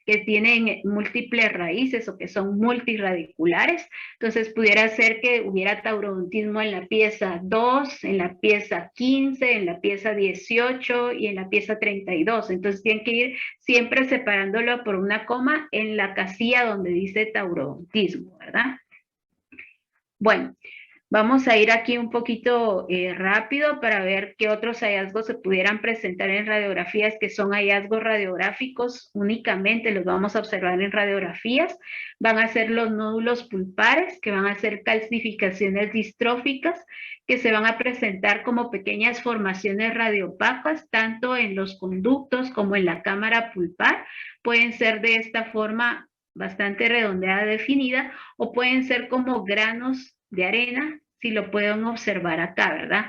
que tienen múltiples raíces o que son multiradiculares. Entonces pudiera ser que hubiera taurodontismo en la pieza 2, en la pieza 15, en la pieza 18 y en la pieza 32. Entonces tienen que ir siempre separándolo por una coma en la casilla donde dice taurodontismo, ¿verdad? Bueno, vamos a ir aquí un poquito rápido para ver qué otros hallazgos se pudieran presentar en radiografías, que son hallazgos radiográficos únicamente, los vamos a observar en radiografías. Van a ser los nódulos pulpares, que van a ser calcificaciones distróficas, que se van a presentar como pequeñas formaciones radiopacas, tanto en los conductos como en la cámara pulpar. Pueden ser de esta forma bastante redondeada, definida, o pueden ser como granos de arena, si lo pueden observar acá, ¿verdad?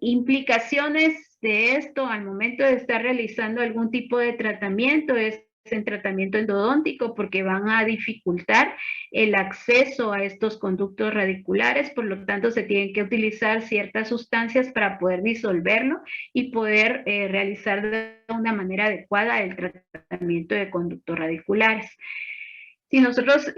Implicaciones de esto al momento de estar realizando algún tipo de tratamiento es en tratamiento endodóntico, porque van a dificultar el acceso a estos conductos radiculares, por lo tanto se tienen que utilizar ciertas sustancias para poder disolverlo y poder realizar de una manera adecuada el tratamiento de conductos radiculares. Si nosotros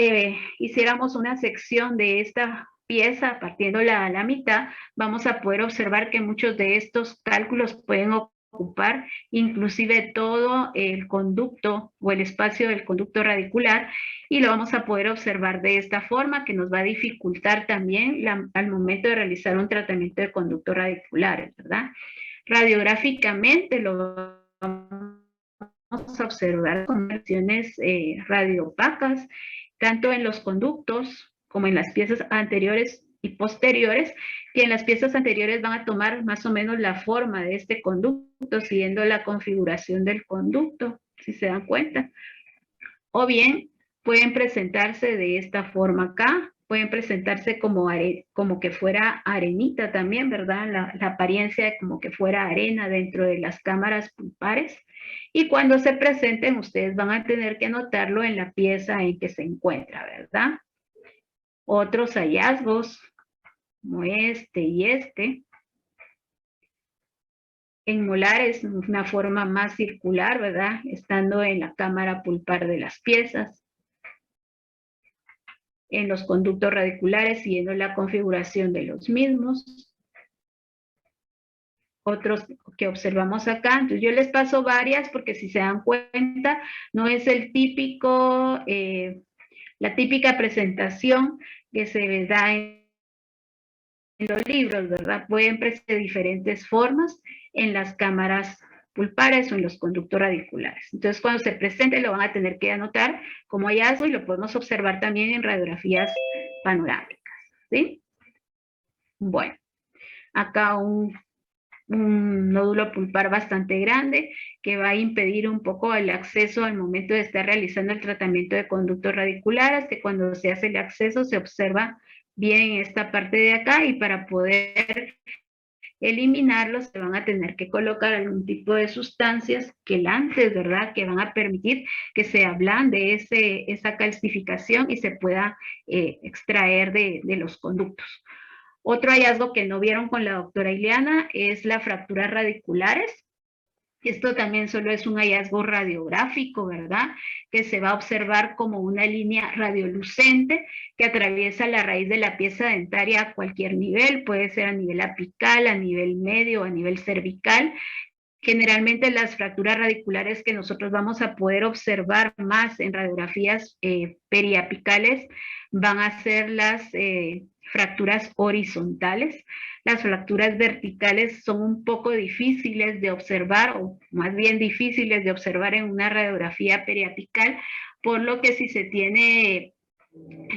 hiciéramos una sección de esta pieza partiéndola a la mitad, vamos a poder observar que muchos de estos cálculos pueden ocupar inclusive todo el conducto o el espacio del conducto radicular, y lo vamos a poder observar de esta forma, que nos va a dificultar también al momento de realizar un tratamiento de conductos radiculares, ¿verdad? Radiográficamente lo vamos a observar con versiones radioopacas, tanto en los conductos como en las piezas anteriores y posteriores, que en las piezas anteriores van a tomar más o menos la forma de este conducto, siguiendo la configuración del conducto, si se dan cuenta. O bien pueden presentarse de esta forma acá, pueden presentarse como que fuera arenita también, ¿verdad? La apariencia de como que fuera arena dentro de las cámaras pulpares. Y cuando se presenten, ustedes van a tener que anotarlo en la pieza en que se encuentra, ¿verdad? Otros hallazgos, como este y este. En molares, una forma más circular, ¿verdad? Estando en la cámara pulpar de las piezas. En los conductos radiculares, siguiendo la configuración de los mismos. Otros que observamos acá. Entonces yo les paso varias porque si se dan cuenta, no es el típico, la típica presentación que se da en los libros, ¿verdad? Pueden presentar de diferentes formas en las cámaras pulpares o en los conductos radiculares. Entonces, cuando se presente, lo van a tener que anotar como hallazgo y lo podemos observar también en radiografías panorámicas, ¿sí? Bueno, acá un nódulo pulpar bastante grande que va a impedir un poco el acceso al momento de estar realizando el tratamiento de conductos radiculares, que cuando se hace el acceso se observa bien esta parte de acá y para poder eliminarlos se van a tener que colocar algún tipo de sustancias quelantes, ¿verdad? Que van a permitir que se ablande esa calcificación y se pueda extraer de los conductos. Otro hallazgo que no vieron con la doctora Ileana es las fracturas radiculares. Esto también solo es un hallazgo radiográfico, ¿verdad? Que se va a observar como una línea radiolucente que atraviesa la raíz de la pieza dentaria a cualquier nivel, puede ser a nivel apical, a nivel medio, a nivel cervical. Generalmente las fracturas radiculares que nosotros vamos a poder observar más en radiografías periapicales van a ser las fracturas horizontales. Las fracturas verticales son un poco difíciles de observar, o más bien difíciles de observar en una radiografía periapical, por lo que si se tiene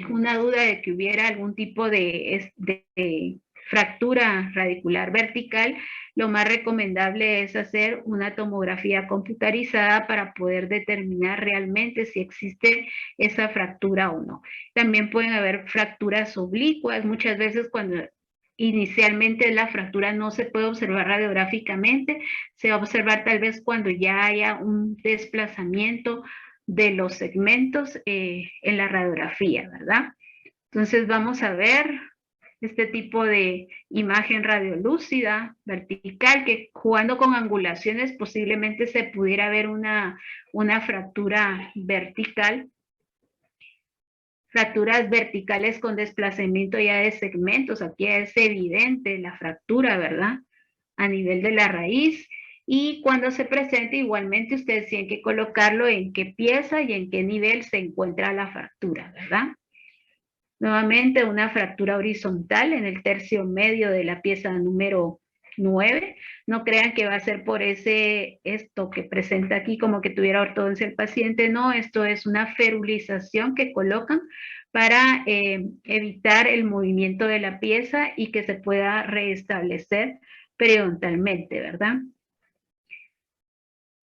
una duda de que hubiera algún tipo de fractura radicular vertical, lo más recomendable es hacer una tomografía computarizada para poder determinar realmente si existe esa fractura o no. También pueden haber fracturas oblicuas, muchas veces cuando inicialmente la fractura no se puede observar radiográficamente, se va a observar tal vez cuando ya haya un desplazamiento de los segmentos en la radiografía, ¿verdad? Entonces vamos a ver este tipo de imagen radiolúcida, vertical, que jugando con angulaciones posiblemente se pudiera ver una fractura vertical. Fracturas verticales con desplazamiento ya de segmentos, aquí es evidente la fractura, ¿verdad? A nivel de la raíz. Y cuando se presente, igualmente ustedes tienen que colocarlo en qué pieza y en qué nivel se encuentra la fractura, ¿verdad? Nuevamente una fractura horizontal en el tercio medio de la pieza número 9. No crean que va a ser por esto que presenta aquí como que tuviera ortodoncia el paciente. No, esto es una ferulización que colocan para evitar el movimiento de la pieza y que se pueda restablecer periodontalmente, ¿verdad?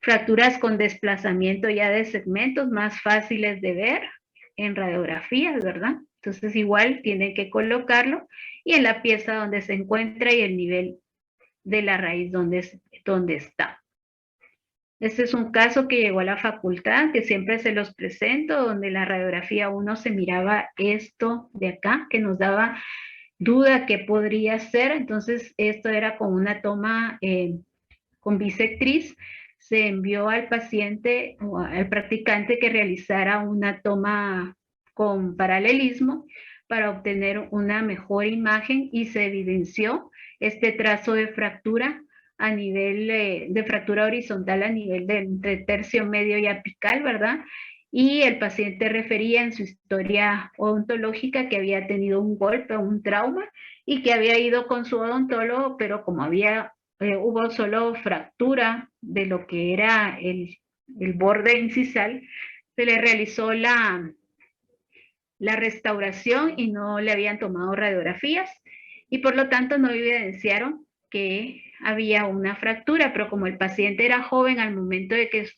Fracturas con desplazamiento ya de segmentos más fáciles de ver en radiografías, ¿verdad? Entonces igual tienen que colocarlo y en la pieza donde se encuentra y el nivel de la raíz donde está. Este es un caso que llegó a la facultad, que siempre se los presento, donde la radiografía 1 se miraba esto de acá, que nos daba duda qué podría ser. Entonces esto era con una toma con bisectriz. Se envió al paciente o al practicante que realizara una toma con paralelismo para obtener una mejor imagen y se evidenció este trazo de fractura a nivel de fractura horizontal a nivel de entre tercio medio y apical, ¿verdad? Y el paciente refería en su historia odontológica que había tenido un golpe o un trauma y que había ido con su odontólogo, pero como hubo solo fractura de lo que era el borde incisal, se le realizó la restauración y no le habían tomado radiografías y por lo tanto no evidenciaron que había una fractura, pero como el paciente era joven al momento de que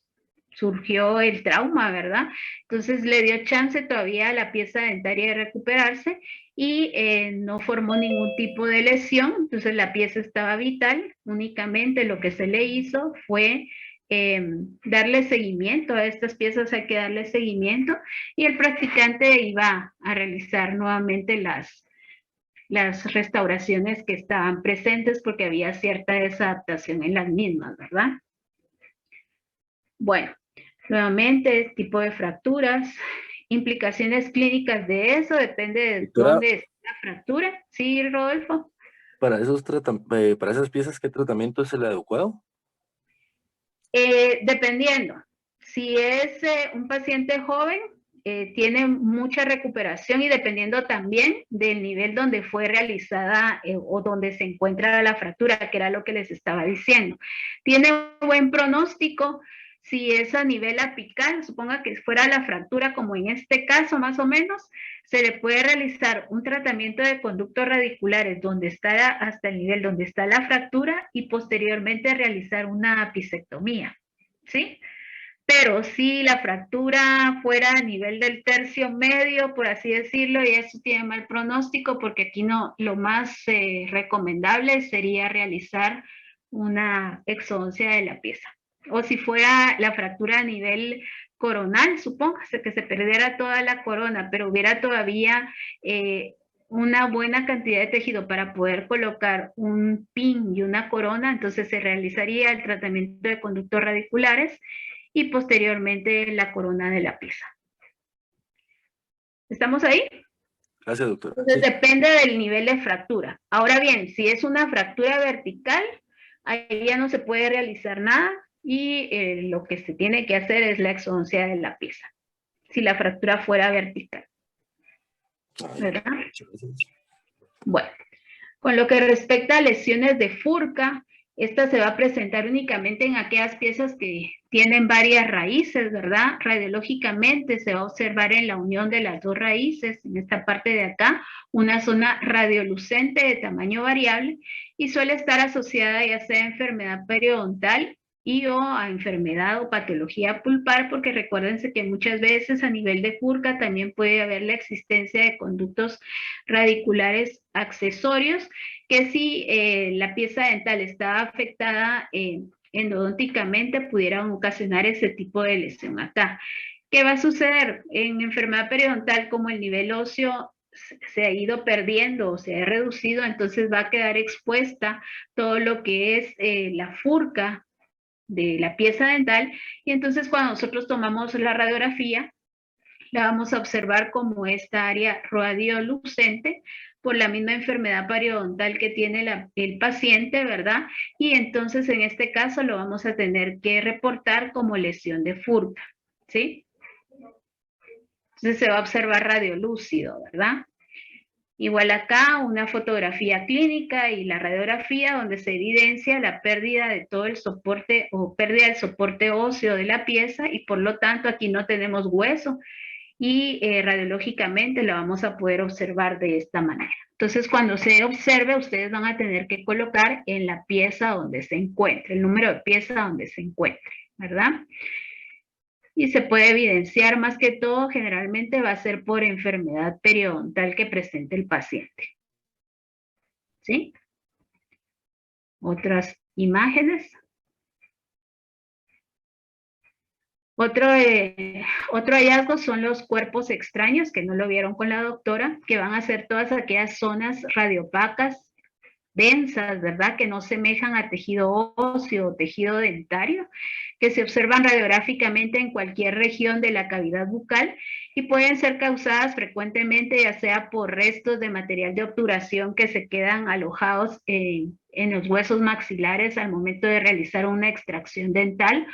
surgió el trauma, ¿verdad? Entonces le dio chance todavía a la pieza dentaria de recuperarse y no formó ningún tipo de lesión, entonces la pieza estaba vital, únicamente lo que se le hizo fue darle seguimiento a estas piezas, hay que darle seguimiento, y el practicante iba a realizar nuevamente las restauraciones que estaban presentes porque había cierta desadaptación en las mismas, ¿verdad? Bueno, nuevamente, tipo de fracturas, implicaciones clínicas de eso, depende de Doctora, dónde está la fractura. Sí, Rodolfo. para para esas piezas, ¿qué tratamiento es el adecuado? Dependiendo. Si es un paciente joven, tiene mucha recuperación y dependiendo también del nivel donde fue realizada o donde se encuentra la fractura, que era lo que les estaba diciendo. Tiene buen pronóstico si es a nivel apical, suponga que fuera la fractura como en este caso más o menos, se le puede realizar un tratamiento de conductos radiculares donde está hasta el nivel donde está la fractura y posteriormente realizar una apicectomía, ¿sí? Pero si la fractura fuera a nivel del tercio medio, por así decirlo, y eso tiene mal pronóstico, porque aquí no, lo más recomendable sería realizar una exodoncia de la pieza. O si fuera la fractura a nivel coronal, supóngase que se perdiera toda la corona, pero hubiera todavía una buena cantidad de tejido para poder colocar un pin y una corona, entonces se realizaría el tratamiento de conductos radiculares y posteriormente la corona de la pieza. ¿Estamos ahí? Gracias, doctora. Entonces Sí. depende del nivel de fractura. Ahora bien, si es una fractura vertical, ahí ya no se puede realizar nada y lo que se tiene que hacer es la exodoncia de la pieza. Si la fractura fuera vertical. ¿Verdad? Bueno, con lo que respecta a lesiones de Furca, esta se va a presentar únicamente en aquellas piezas que tienen varias raíces, ¿verdad? Radiológicamente se va a observar en la unión de las dos raíces, en esta parte de acá, una zona radiolucente de tamaño variable y suele estar asociada ya sea a enfermedad periodontal y o a enfermedad o patología pulpar, porque recuérdense que muchas veces a nivel de Furca también puede haber la existencia de conductos radiculares accesorios, que si la pieza dental está afectada endodónticamente pudieran ocasionar ese tipo de lesión acá. ¿Qué va a suceder? En enfermedad periodontal, como el nivel óseo se ha ido perdiendo o se ha reducido, entonces va a quedar expuesta todo lo que es la furca de la pieza dental, y entonces cuando nosotros tomamos la radiografía, la vamos a observar como esta área radiolucente por la misma enfermedad periodontal que tiene el paciente, ¿verdad? Y entonces en este caso lo vamos a tener que reportar como lesión de Furca, ¿sí? Entonces se va a observar radiolúcido, ¿verdad? Igual acá una fotografía clínica y la radiografía donde se evidencia la pérdida de todo el soporte o pérdida del soporte óseo de la pieza y por lo tanto aquí no tenemos hueso y radiológicamente la vamos a poder observar de esta manera. Entonces cuando se observe ustedes van a tener que colocar en la pieza donde se encuentre, el número de pieza donde se encuentre, ¿verdad? Y se puede evidenciar más que todo, generalmente va a ser por enfermedad periodontal que presente el paciente. ¿Sí? Otras imágenes. Otro hallazgo son los cuerpos extraños, que no lo vieron con la doctora, que van a ser todas aquellas zonas radiopacas, densas, ¿verdad? Que no semejan a tejido óseo o tejido dentario, que se observan radiográficamente en cualquier región de la cavidad bucal y pueden ser causadas frecuentemente ya sea por restos de material de obturación que se quedan alojados en los huesos maxilares al momento de realizar una extracción dental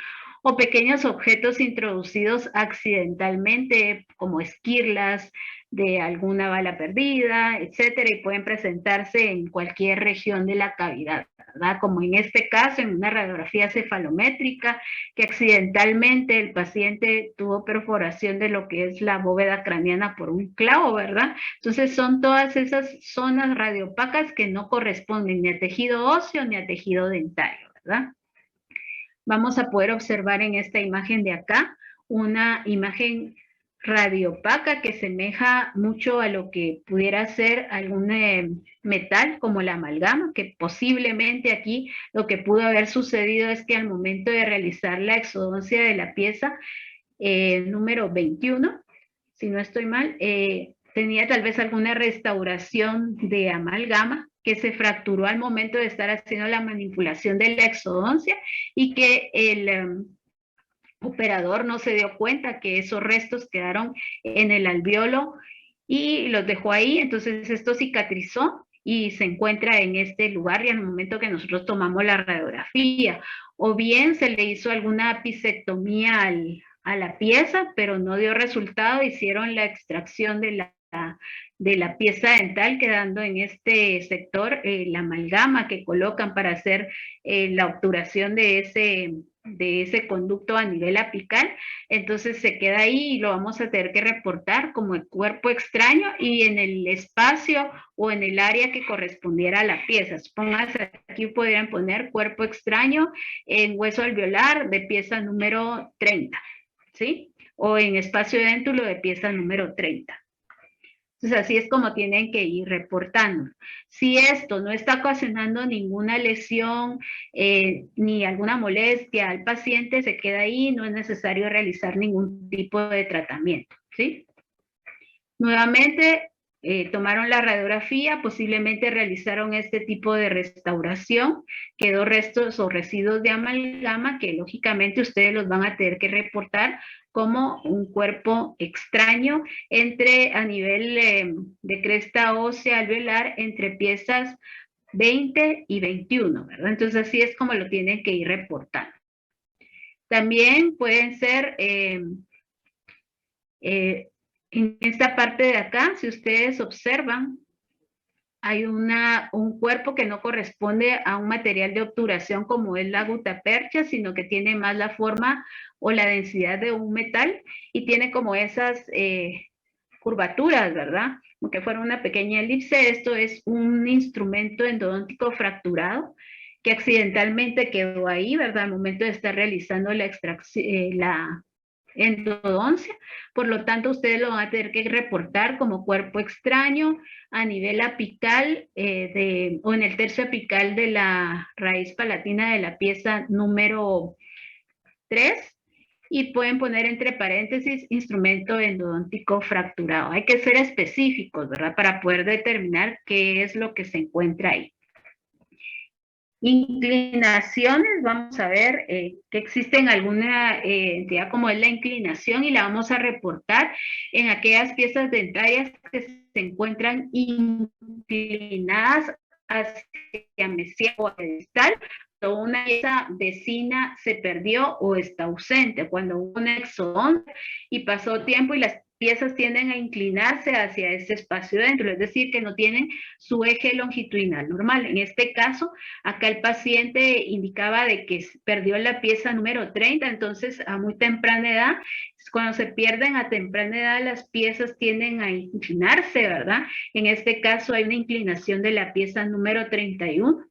o pequeños objetos introducidos accidentalmente como esquirlas de alguna bala perdida, etcétera, y pueden presentarse en cualquier región de la cavidad, ¿verdad? Como en este caso, en una radiografía cefalométrica, que accidentalmente el paciente tuvo perforación de lo que es la bóveda craneana por un clavo, ¿verdad? Entonces son todas esas zonas radiopacas que no corresponden ni a tejido óseo ni a tejido dentario, ¿verdad? Vamos a poder observar en esta imagen de acá una imagen radiopaca que semeja mucho a lo que pudiera ser algún metal como la amalgama, que posiblemente aquí lo que pudo haber sucedido es que al momento de realizar la exodoncia de la pieza número 21, si no estoy mal, tenía tal vez alguna restauración de amalgama que se fracturó al momento de estar haciendo la manipulación de la exodoncia y que el operador no se dio cuenta que esos restos quedaron en el alveolo y los dejó ahí, entonces esto cicatrizó y se encuentra en este lugar y al momento que nosotros tomamos la radiografía, o bien se le hizo alguna apicectomía a la pieza, pero no dio resultado, hicieron la extracción de la pieza dental, quedando en este sector la amalgama que colocan para hacer la obturación de ese conducto a nivel apical, entonces se queda ahí y lo vamos a tener que reportar como el cuerpo extraño y en el espacio o en el área que correspondiera a la pieza. Supóngase aquí podrían poner cuerpo extraño en hueso alveolar de pieza número 30, ¿sí? O en espacio déntulo de pieza número 30. Entonces así es como tienen que ir reportando. Si esto no está ocasionando ninguna lesión ni alguna molestia al paciente, se queda ahí, no es necesario realizar ningún tipo de tratamiento, ¿sí? Nuevamente, tomaron la radiografía, posiblemente realizaron este tipo de restauración, quedó restos o residuos de amalgama que lógicamente ustedes los van a tener que reportar como un cuerpo extraño a nivel de cresta ósea alveolar entre piezas 20 y 21, ¿verdad? Entonces así es como lo tienen que ir reportando. También pueden ser en esta parte de acá, si ustedes observan, hay un cuerpo que no corresponde a un material de obturación como es la gutapercha, sino que tiene más la forma o la densidad de un metal y tiene como esas curvaturas, ¿verdad? Como que fuera una pequeña elipse. Esto es un instrumento endodóntico fracturado que accidentalmente quedó ahí, ¿verdad? Al momento de estar realizando la extracción, la endodoncia, por lo tanto ustedes lo van a tener que reportar como cuerpo extraño a nivel apical o en el tercio apical de la raíz palatina de la pieza número 3 y pueden poner entre paréntesis instrumento endodóntico fracturado. Hay que ser específicos, ¿verdad? Para poder determinar qué es lo que se encuentra ahí. Inclinaciones, vamos a ver que existen alguna entidad como es la inclinación y la vamos a reportar en aquellas piezas dentarias que se encuentran inclinadas hacia mesial o pedestal, cuando una pieza vecina se perdió o está ausente, cuando hubo una exodoncia y pasó tiempo y las piezas tienden a inclinarse hacia ese espacio dentro, es decir, que no tienen su eje longitudinal normal. En este caso, acá el paciente indicaba de que perdió la pieza número 30, entonces a muy temprana edad, cuando se pierden a temprana edad, las piezas tienden a inclinarse, ¿verdad? En este caso hay una inclinación de la pieza número 31,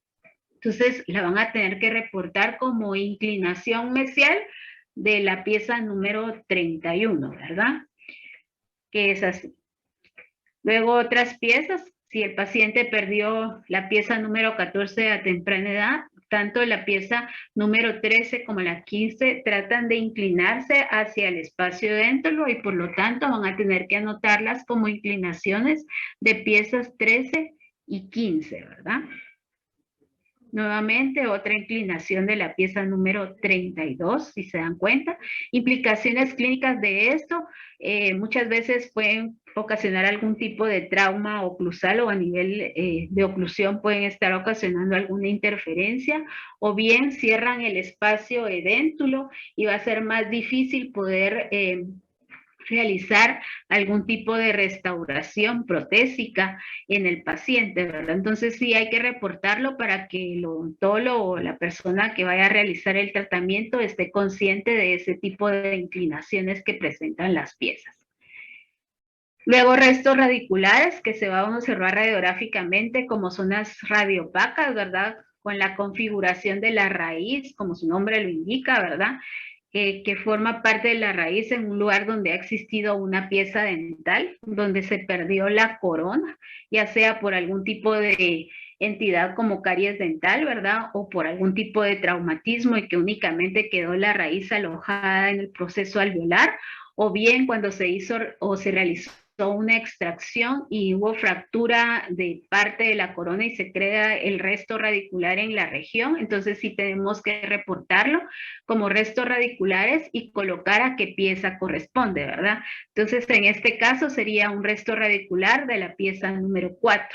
entonces la van a tener que reportar como inclinación mesial de la pieza número 31, ¿verdad? Que es así. Luego otras piezas, si el paciente perdió la pieza número 14 a temprana edad, tanto la pieza número 13 como la 15 tratan de inclinarse hacia el espacio déntulo y por lo tanto van a tener que anotarlas como inclinaciones de piezas 13 y 15, ¿verdad? Nuevamente, otra inclinación de la pieza número 32, si se dan cuenta. Implicaciones clínicas de esto, muchas veces pueden ocasionar algún tipo de trauma oclusal o a nivel de oclusión pueden estar ocasionando alguna interferencia o bien cierran el espacio edéntulo y va a ser más difícil poder realizar algún tipo de restauración protésica en el paciente, ¿verdad? Entonces sí hay que reportarlo para que el odontólogo o la persona que vaya a realizar el tratamiento esté consciente de ese tipo de inclinaciones que presentan las piezas. Luego restos radiculares que se van a observar radiográficamente como zonas radiopacas, ¿verdad? Con la configuración de la raíz, como su nombre lo indica, ¿verdad? que forma parte de la raíz en un lugar donde ha existido una pieza dental, donde se perdió la corona, ya sea por algún tipo de entidad como caries dental, ¿verdad? O por algún tipo de traumatismo y que únicamente quedó la raíz alojada en el proceso alveolar, o bien cuando se hizo o se realizó una extracción y hubo fractura de parte de la corona y se crea el resto radicular en la región, entonces sí tenemos que reportarlo como restos radiculares y colocar a qué pieza corresponde, ¿verdad? Entonces en este caso sería un resto radicular de la pieza número 4,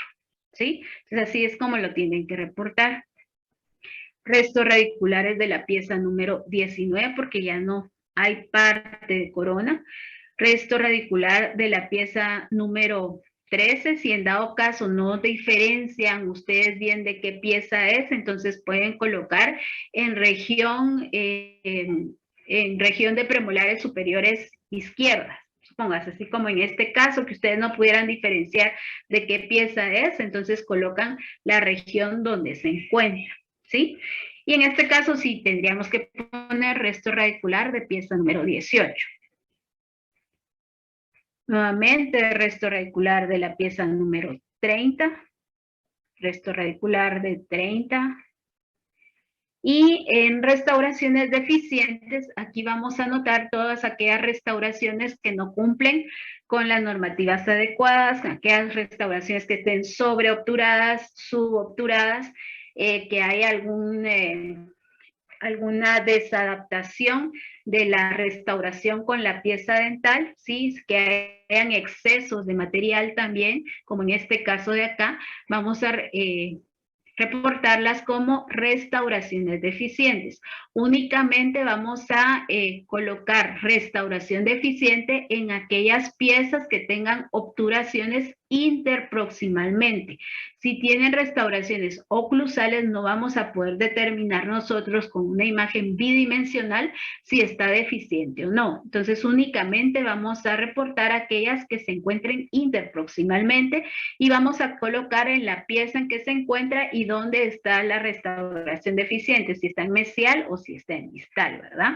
¿sí? Entonces así es como lo tienen que reportar. Restos radiculares de la pieza número 19 porque ya no hay parte de corona. Resto radicular de la pieza número 13, si en dado caso no diferencian ustedes bien de qué pieza es, entonces pueden colocar en región de premolares superiores izquierdas. Supóngase, así como en este caso, que ustedes no pudieran diferenciar de qué pieza es, entonces colocan la región donde se encuentra, ¿sí? Y en este caso sí tendríamos que poner resto radicular de pieza número 18. Nuevamente, resto radicular de la pieza número 30, resto radicular de 30. Y en restauraciones deficientes, aquí vamos a anotar todas aquellas restauraciones que no cumplen con las normativas adecuadas, aquellas restauraciones que estén sobreobturadas, subobturadas, que hay alguna desadaptación de la restauración con la pieza dental, ¿sí? Que hayan excesos de material también, como en este caso de acá, vamos a reportarlas como restauraciones deficientes. Únicamente vamos a colocar restauración deficiente en aquellas piezas que tengan obturaciones interproximalmente. Si tienen restauraciones oclusales, no vamos a poder determinar nosotros con una imagen bidimensional si está deficiente o no. Entonces, únicamente vamos a reportar aquellas que se encuentren interproximalmente y vamos a colocar en la pieza en que se encuentra y dónde está la restauración deficiente, si está en mesial o si está en distal, ¿verdad?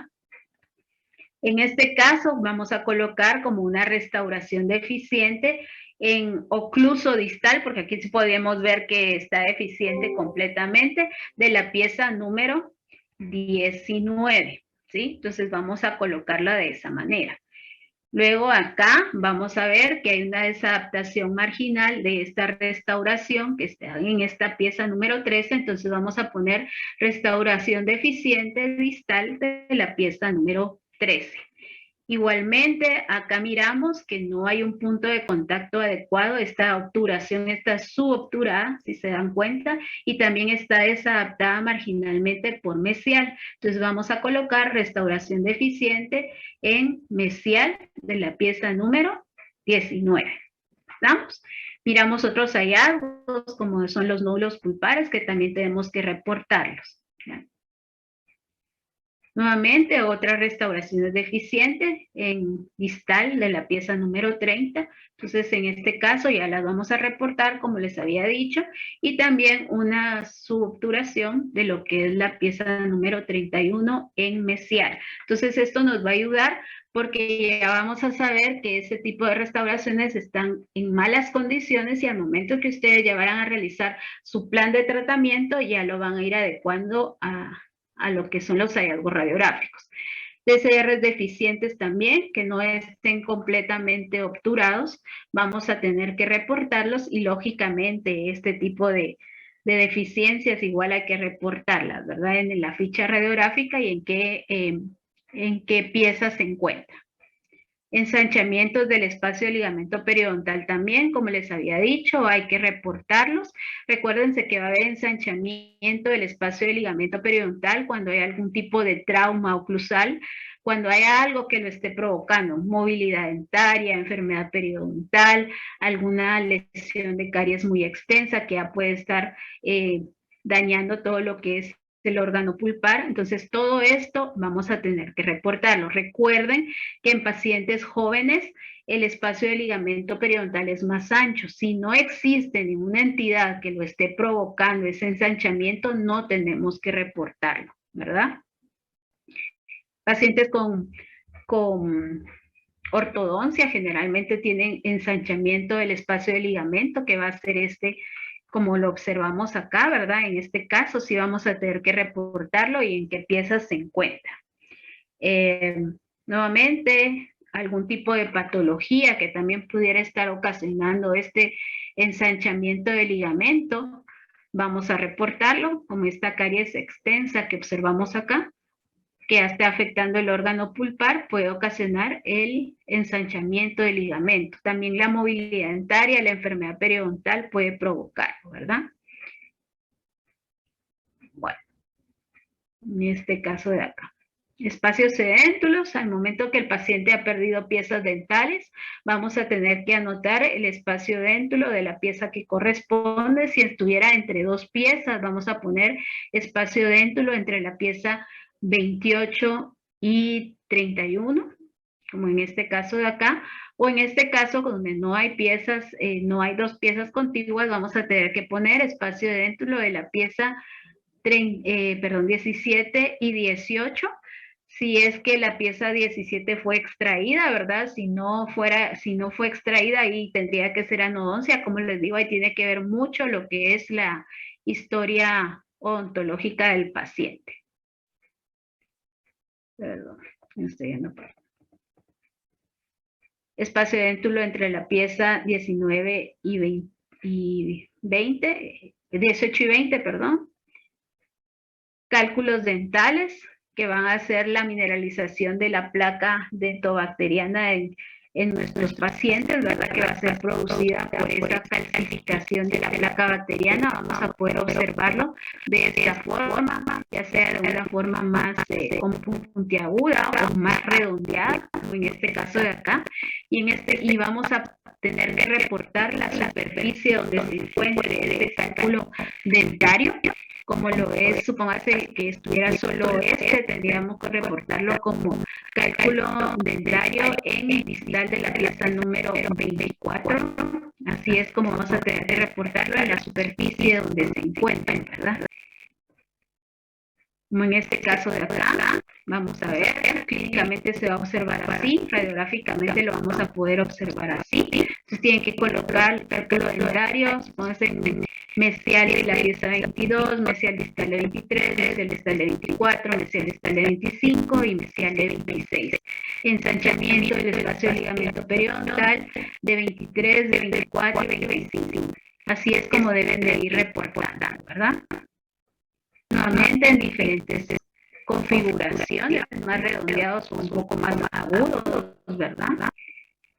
En este caso vamos a colocar como una restauración deficiente en ocluso distal, porque aquí podemos ver que está deficiente completamente, de la pieza número 19, ¿sí? Entonces vamos a colocarla de esa manera. Luego acá vamos a ver que hay una desadaptación marginal de esta restauración que está en esta pieza número 13, entonces vamos a poner restauración deficiente distal de la pieza número 13. Igualmente, acá miramos que no hay un punto de contacto adecuado, esta obturación está subobturada, si se dan cuenta, y también está desadaptada marginalmente por mesial. Entonces vamos a colocar restauración deficiente en mesial de la pieza número 19. ¿Vamos? Miramos otros hallazgos, como son los nódulos pulpares, que también tenemos que reportarlos. Nuevamente, otra restauración es deficiente en distal de la pieza número 30. Entonces, en este caso ya las vamos a reportar, como les había dicho, y también una subobturación de lo que es la pieza número 31 en mesial. Entonces, esto nos va a ayudar porque ya vamos a saber que ese tipo de restauraciones están en malas condiciones y al momento que ustedes ya van a realizar su plan de tratamiento, ya lo van a ir adecuando a lo que son los hallazgos radiográficos. DCRs deficientes también, que no estén completamente obturados, vamos a tener que reportarlos y lógicamente este tipo de deficiencias igual hay que reportarlas, ¿verdad? En la ficha radiográfica y en qué pieza se encuentra. Ensanchamientos del espacio de ligamento periodontal también, como les había dicho, hay que reportarlos. Recuérdense que va a haber ensanchamiento del espacio de ligamento periodontal cuando hay algún tipo de trauma oclusal, cuando hay algo que lo esté provocando, movilidad dentaria, enfermedad periodontal, alguna lesión de caries muy extensa que ya puede estar dañando todo lo que es el órgano pulpar. Entonces todo esto vamos a tener que reportarlo. Recuerden que en pacientes jóvenes el espacio de ligamento periodontal es más ancho. Si no existe ninguna entidad que lo esté provocando ese ensanchamiento, no tenemos que reportarlo, ¿verdad? Pacientes con ortodoncia generalmente tienen ensanchamiento del espacio de ligamento, que va a ser como lo observamos acá, ¿verdad? En este caso sí vamos a tener que reportarlo y en qué piezas se encuentra. Nuevamente, algún tipo de patología que también pudiera estar ocasionando este ensanchamiento del ligamento, vamos a reportarlo, como esta caries extensa que observamos acá, que está afectando el órgano pulpar, puede ocasionar el ensanchamiento del ligamento. También la movilidad dentaria, la enfermedad periodontal puede provocarlo, ¿verdad? Bueno, en este caso de acá. Espacios sedéntulos, al momento que el paciente ha perdido piezas dentales, vamos a tener que anotar el espacio déntulo de la pieza que corresponde. Si estuviera entre dos piezas, vamos a poner espacio déntulo entre la pieza 28 y 31, como en este caso de acá, o en este caso donde no hay piezas, no hay dos piezas contiguas, vamos a tener que poner espacio déntulo de la pieza 17 y 18, si es que la pieza 17 fue extraída, ¿verdad? Si no fue extraída, ahí tendría que ser anodoncia. Como les digo, ahí tiene que ver mucho lo que es la historia odontológica del paciente. Perdón, me estoy yendo por... Espacio déntulo entre la pieza 19 y 20, 18 y 20, perdón. Cálculos dentales, que van a hacer la mineralización de la placa dentobacteriana en nuestros pacientes, ¿verdad? Que va a ser producida por esa calcificación de la placa bacteriana. Vamos a poder observarlo de esta forma, ya sea de una forma más puntiaguda o más redondeada, como en este caso de acá. Y vamos a tener que reportar la superficie donde se encuentre este cálculo dentario. Como lo es, supóngase que estuviera solo tendríamos que reportarlo como cálculo dentario en el distal de la pieza número 24. Así es como vamos a tener que reportarlo en la superficie donde se encuentra, ¿verdad? Como en este caso de acá, vamos a ver, clínicamente se va a observar así, radiográficamente lo vamos a poder observar así. Entonces tienen que colocar el cálculo dentario, supóngase mesial de la pieza 22, mesial distal de 23, mesial distal de 24, mesial distal de 25 y mesial de 26. Ensanchamiento del espacio de ligamento periodontal de 23, de 24 y 25. Así es como deben de ir reportando, ¿verdad? Nuevamente en diferentes configuraciones, más redondeados o un poco más agudos, ¿verdad?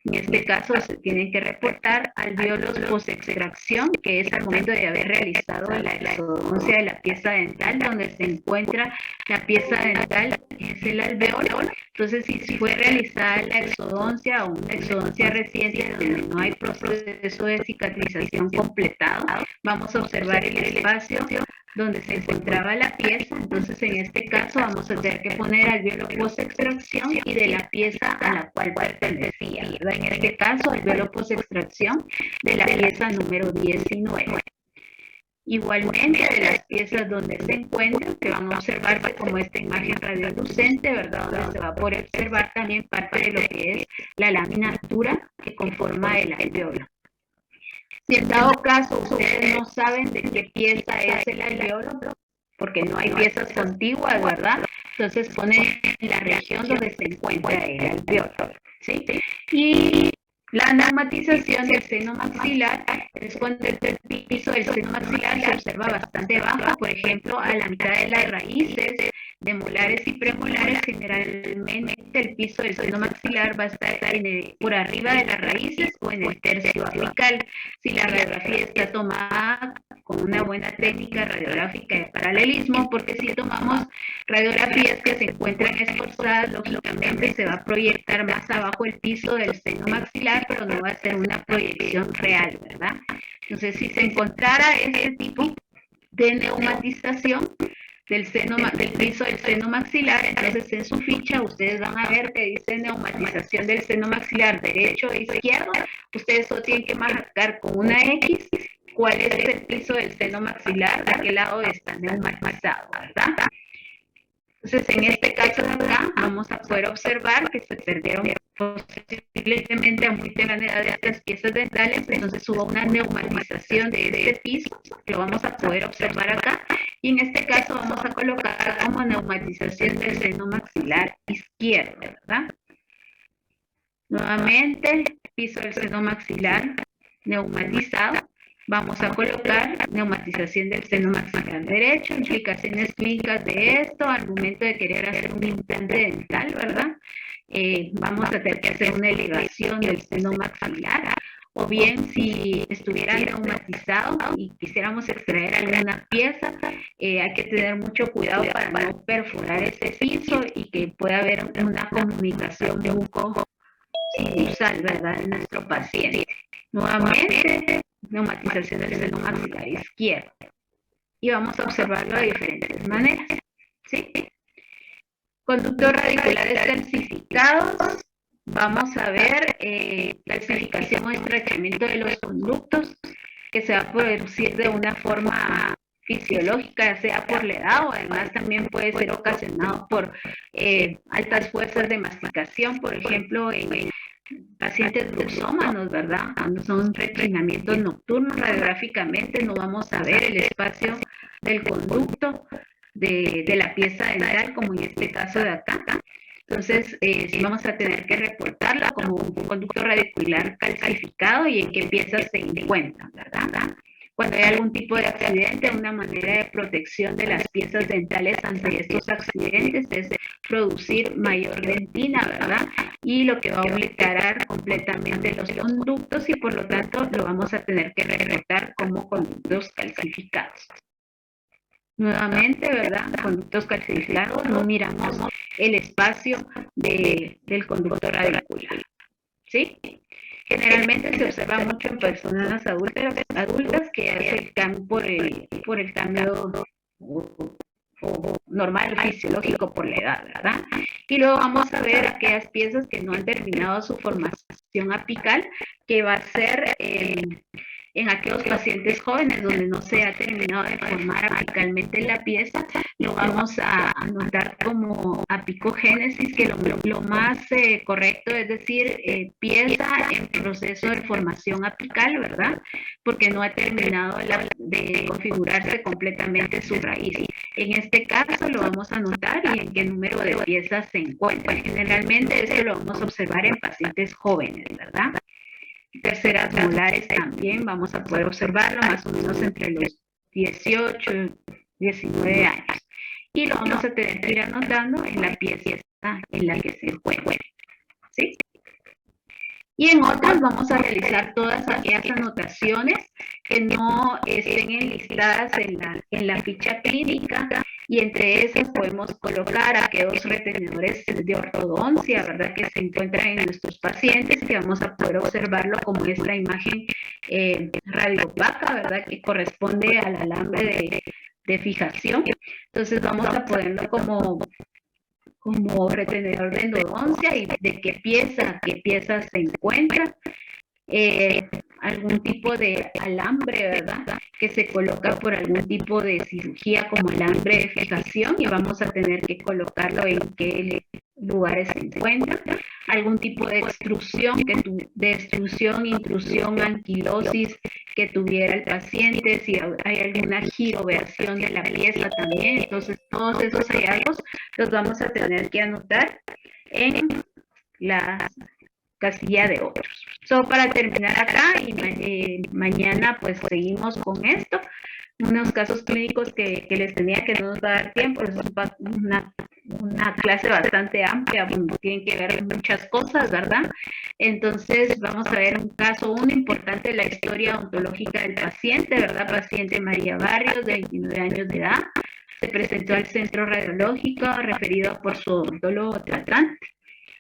En este caso se tienen que reportar alvéolos post-extracción, que es al momento de haber realizado la exodoncia de la pieza dental, donde se encuentra la pieza dental, es el alvéolo. Entonces, si fue realizada la exodoncia o una exodoncia reciente donde no hay proceso de cicatrización completado, vamos a observar el espacio donde se encontraba la pieza. Entonces en este caso vamos a tener que poner alvéolo post-extracción y de la pieza a la cual pertenecía, ¿verdad? En este caso alvéolo post-extracción de la pieza número 19. Igualmente de las piezas donde se encuentran, que van a observarse como esta imagen radiolucente, ¿verdad? Donde se va a poder observar también parte de lo que es la lámina dura que conforma el alvéolo. Si en dado caso ustedes no saben de qué pieza es el alvéolo, porque no hay piezas contiguas, ¿verdad? Entonces ponen en la región donde se encuentra el alvéolo, ¿sí? Y la neumatización del seno maxilar es cuando el piso del seno maxilar se observa bastante bajo, por ejemplo, a la mitad de las raíces de molares y premolares. Generalmente el piso del seno maxilar va a estar por arriba de las raíces o en el tercio apical. Si la radiografía está tomada con una buena técnica radiográfica de paralelismo, porque si tomamos radiografías que se encuentran esforzadas, lógicamente se va a proyectar más abajo el piso del seno maxilar, pero no va a ser una proyección real, ¿verdad? Entonces, si se encontrara este tipo de neumatización del piso del seno maxilar, entonces en su ficha ustedes van a ver que dice neumatización del seno maxilar derecho e izquierdo. Ustedes solo tienen que marcar con una X cuál es el piso del seno maxilar, de qué lado está neumatizado, ¿verdad? Entonces, en este caso de acá, vamos a poder observar que se perdieron posiblemente a muy temprana edad de estas piezas dentales, entonces hubo una neumatización de este piso, que lo vamos a poder observar acá, y en este caso vamos a colocar como neumatización del seno maxilar izquierdo, ¿verdad? Nuevamente, piso del seno maxilar neumatizado. Vamos a colocar neumatización del seno maxilar derecho, implicaciones clínicas de esto al momento de querer hacer un implante dental, ¿verdad? Vamos a tener que hacer una elevación del seno maxilar, o bien si estuviera neumatizado y quisiéramos extraer alguna pieza, hay que tener mucho cuidado para no perforar ese piso y que pueda haber una comunicación buco-sinusal, ¿verdad?, en nuestro paciente. Nuevamente, neumatización del seno maxilar izquierdo. Y vamos a observarlo de diferentes maneras, ¿sí? Conductos radiculares calcificados. Vamos a ver calcificación o estrechamiento de los conductos que se va a producir de una forma fisiológica, ya sea por la edad o además también puede ser ocasionado por altas fuerzas de masticación, por ejemplo, en pacientes bruxómanos, ¿verdad? Cuando son reclinamientos nocturnos, radiográficamente no vamos a ver el espacio del conducto de la pieza dental, como en este caso de acá. Entonces, vamos a tener que reportarla como un conducto radicular calcificado y en qué piezas se encuentran, ¿verdad? Cuando hay algún tipo de accidente, una manera de protección de las piezas dentales ante estos accidentes es producir mayor dentina, ¿verdad? Y lo que va a obliterar completamente los conductos y por lo tanto lo vamos a tener que reportar como conductos calcificados. Nuevamente, ¿verdad? Conductos calcificados, no miramos el espacio del conducto radicular, ¿sí? Generalmente se observa mucho en personas adultas que hacen cambio por el cambio normal, fisiológico por la edad, ¿verdad? Y luego vamos a ver aquellas piezas que no han terminado su formación apical, que va a ser en aquellos pacientes jóvenes donde no se ha terminado de formar apicalmente la pieza, lo vamos a anotar como apicogénesis, que lo más correcto es decir pieza en proceso de formación apical, ¿verdad? Porque no ha terminado de configurarse completamente su raíz. En este caso lo vamos a anotar y en qué número de piezas se encuentra. Generalmente esto lo vamos a observar en pacientes jóvenes, ¿verdad? Terceras molares también vamos a poder observarlo más o menos entre los 18 y 19 años. Y lo vamos a tener que ir anotando en la pieza en la que se encuentre, ¿sí? Y en otras vamos a realizar todas aquellas anotaciones que no estén enlistadas en la ficha clínica, y entre esas podemos colocar aquellos retenedores de ortodoncia, ¿verdad?, que se encuentran en nuestros pacientes, que vamos a poder observarlo como esta imagen radiopaca, ¿verdad?, que corresponde al alambre de fijación. Entonces vamos a ponerlo como retenedor de endodoncia y de qué pieza se encuentra. Algún tipo de alambre, ¿verdad?, que se coloca por algún tipo de cirugía como alambre de fijación, y vamos a tener que colocarlo en qué lugares se encuentra. Algún tipo de extrusión, intrusión, anquilosis que tuviera el paciente, si hay alguna giroversión de la pieza también. Entonces todos esos hallazgos los vamos a tener que anotar en la casilla de otros. Solo para terminar acá, y mañana pues seguimos con esto, unos casos clínicos que les tenía, que no nos va a dar tiempo, es una clase bastante amplia, tienen que ver muchas cosas, ¿verdad? Entonces vamos a ver un caso, uno importante de la historia ontológica del paciente, ¿verdad? Paciente María Barrios, de 29 años de edad, se presentó al centro radiológico referido por su odontólogo tratante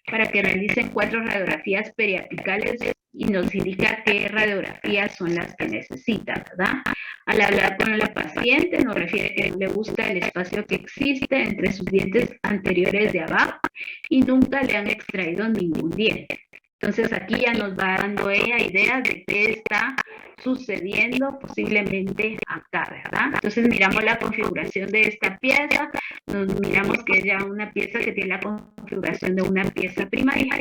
para que realicen 4 radiografías periapicales y nos indica qué radiografías son las que necesita, ¿verdad? Al hablar con la paciente nos refiere que no le gusta el espacio que existe entre sus dientes anteriores de abajo y nunca le han extraído ningún diente. Entonces aquí ya nos va dando ella ideas de qué está sucediendo posiblemente acá, ¿verdad? Entonces miramos la configuración de esta pieza, nos miramos que es ya una pieza que tiene la configuración de una pieza primaria.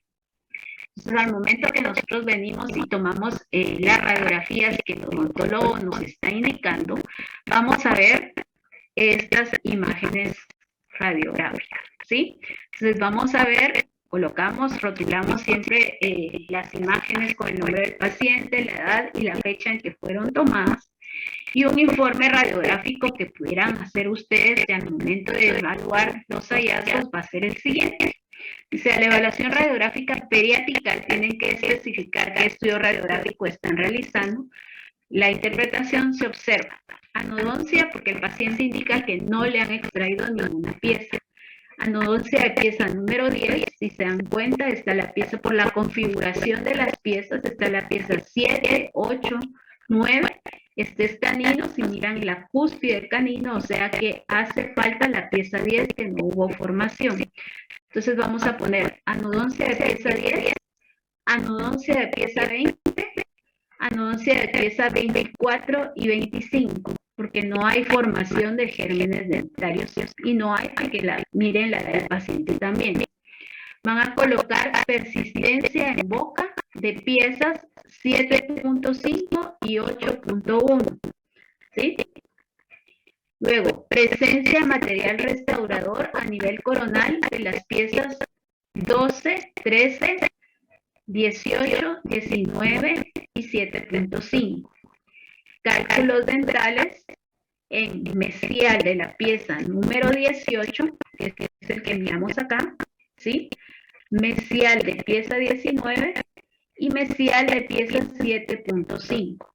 Entonces al momento que nosotros venimos y tomamos las radiografías que el odontólogo nos está indicando, vamos a ver estas imágenes radiográficas, ¿sí? Entonces vamos a ver, rotulamos siempre las imágenes con el nombre del paciente, la edad y la fecha en que fueron tomadas, y un informe radiográfico que pudieran hacer ustedes y al momento de evaluar los hallazgos va a ser el siguiente. Dice, la evaluación radiográfica periapical tienen que especificar qué estudio radiográfico están realizando. La interpretación se observa anodoncia porque el paciente indica que no le han extraído ninguna pieza. Anodoncia de pieza número 10, si se dan cuenta, está la pieza por la configuración de las piezas, está la pieza 7, 8, 9, este es canino, si miran la cúspide canino, o sea que hace falta la pieza 10 que no hubo formación. Entonces vamos a poner anodoncia de pieza 10, anodoncia de pieza 20, anodoncia de pieza 24 y 25, porque no hay formación de gérmenes dentarios y no hay que miren la del paciente también. Van a colocar persistencia en boca de piezas 7.5 y 8.1, ¿sí? Luego, presencia de material restaurador a nivel coronal de las piezas 12, 13, 18, 19 y 7.5. Cálculos dentrales en mesial de la pieza número 18, que es el que miramos acá, ¿sí? Mesial de pieza 19 y mesial de pieza 7.5.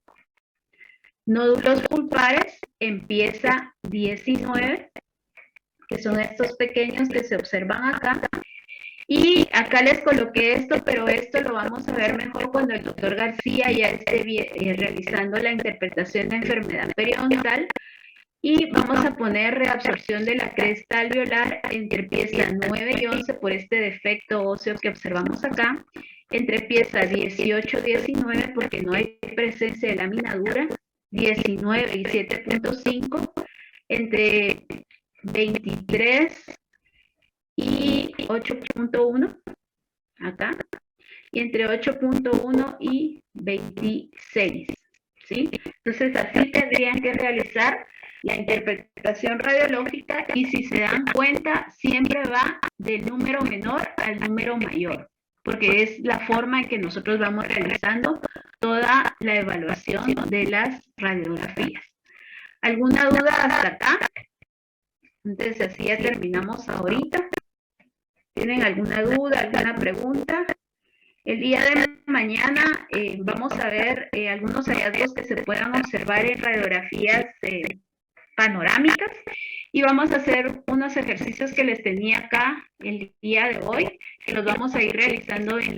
Nódulos pulpares en pieza 19, que son estos pequeños que se observan acá. Y acá les coloqué esto, pero esto lo vamos a ver mejor cuando el doctor García ya esté realizando la interpretación de enfermedad periodontal. Y vamos a poner reabsorción de la cresta alveolar entre pieza 9 y 11 por este defecto óseo que observamos acá. Entre pieza 18 y 19 porque no hay presencia de lámina dura. 19 y 7.5, entre 23 y 8.1, acá, y entre 8.1 y 26, ¿sí? Entonces así tendrían que realizar la interpretación radiológica y si se dan cuenta siempre va del número menor al número mayor, porque es la forma en que nosotros vamos realizando toda la evaluación de las radiografías. ¿Alguna duda hasta acá? Entonces así ya terminamos ahorita. ¿Tienen alguna duda, alguna pregunta? El día de mañana vamos a ver algunos hallazgos que se puedan observar en radiografías panorámicas y vamos a hacer unos ejercicios que les tenía acá el día de hoy, que los vamos a ir realizando en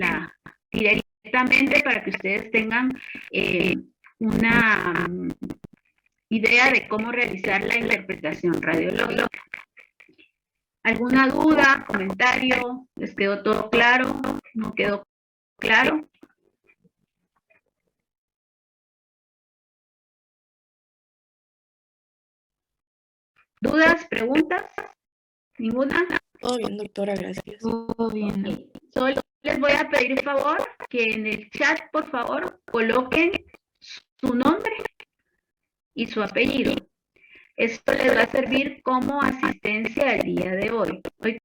directamente para que ustedes tengan una idea de cómo realizar la interpretación radiológica. ¿Alguna duda, comentario? ¿Les quedó todo claro? ¿No quedó claro? ¿Dudas, preguntas? ¿Ninguna? Todo bien, doctora, gracias. Todo bien. Solo les voy a pedir favor que en el chat, por favor, coloquen su nombre y su apellido. Esto les va a servir como asistencia al día de hoy. Hoy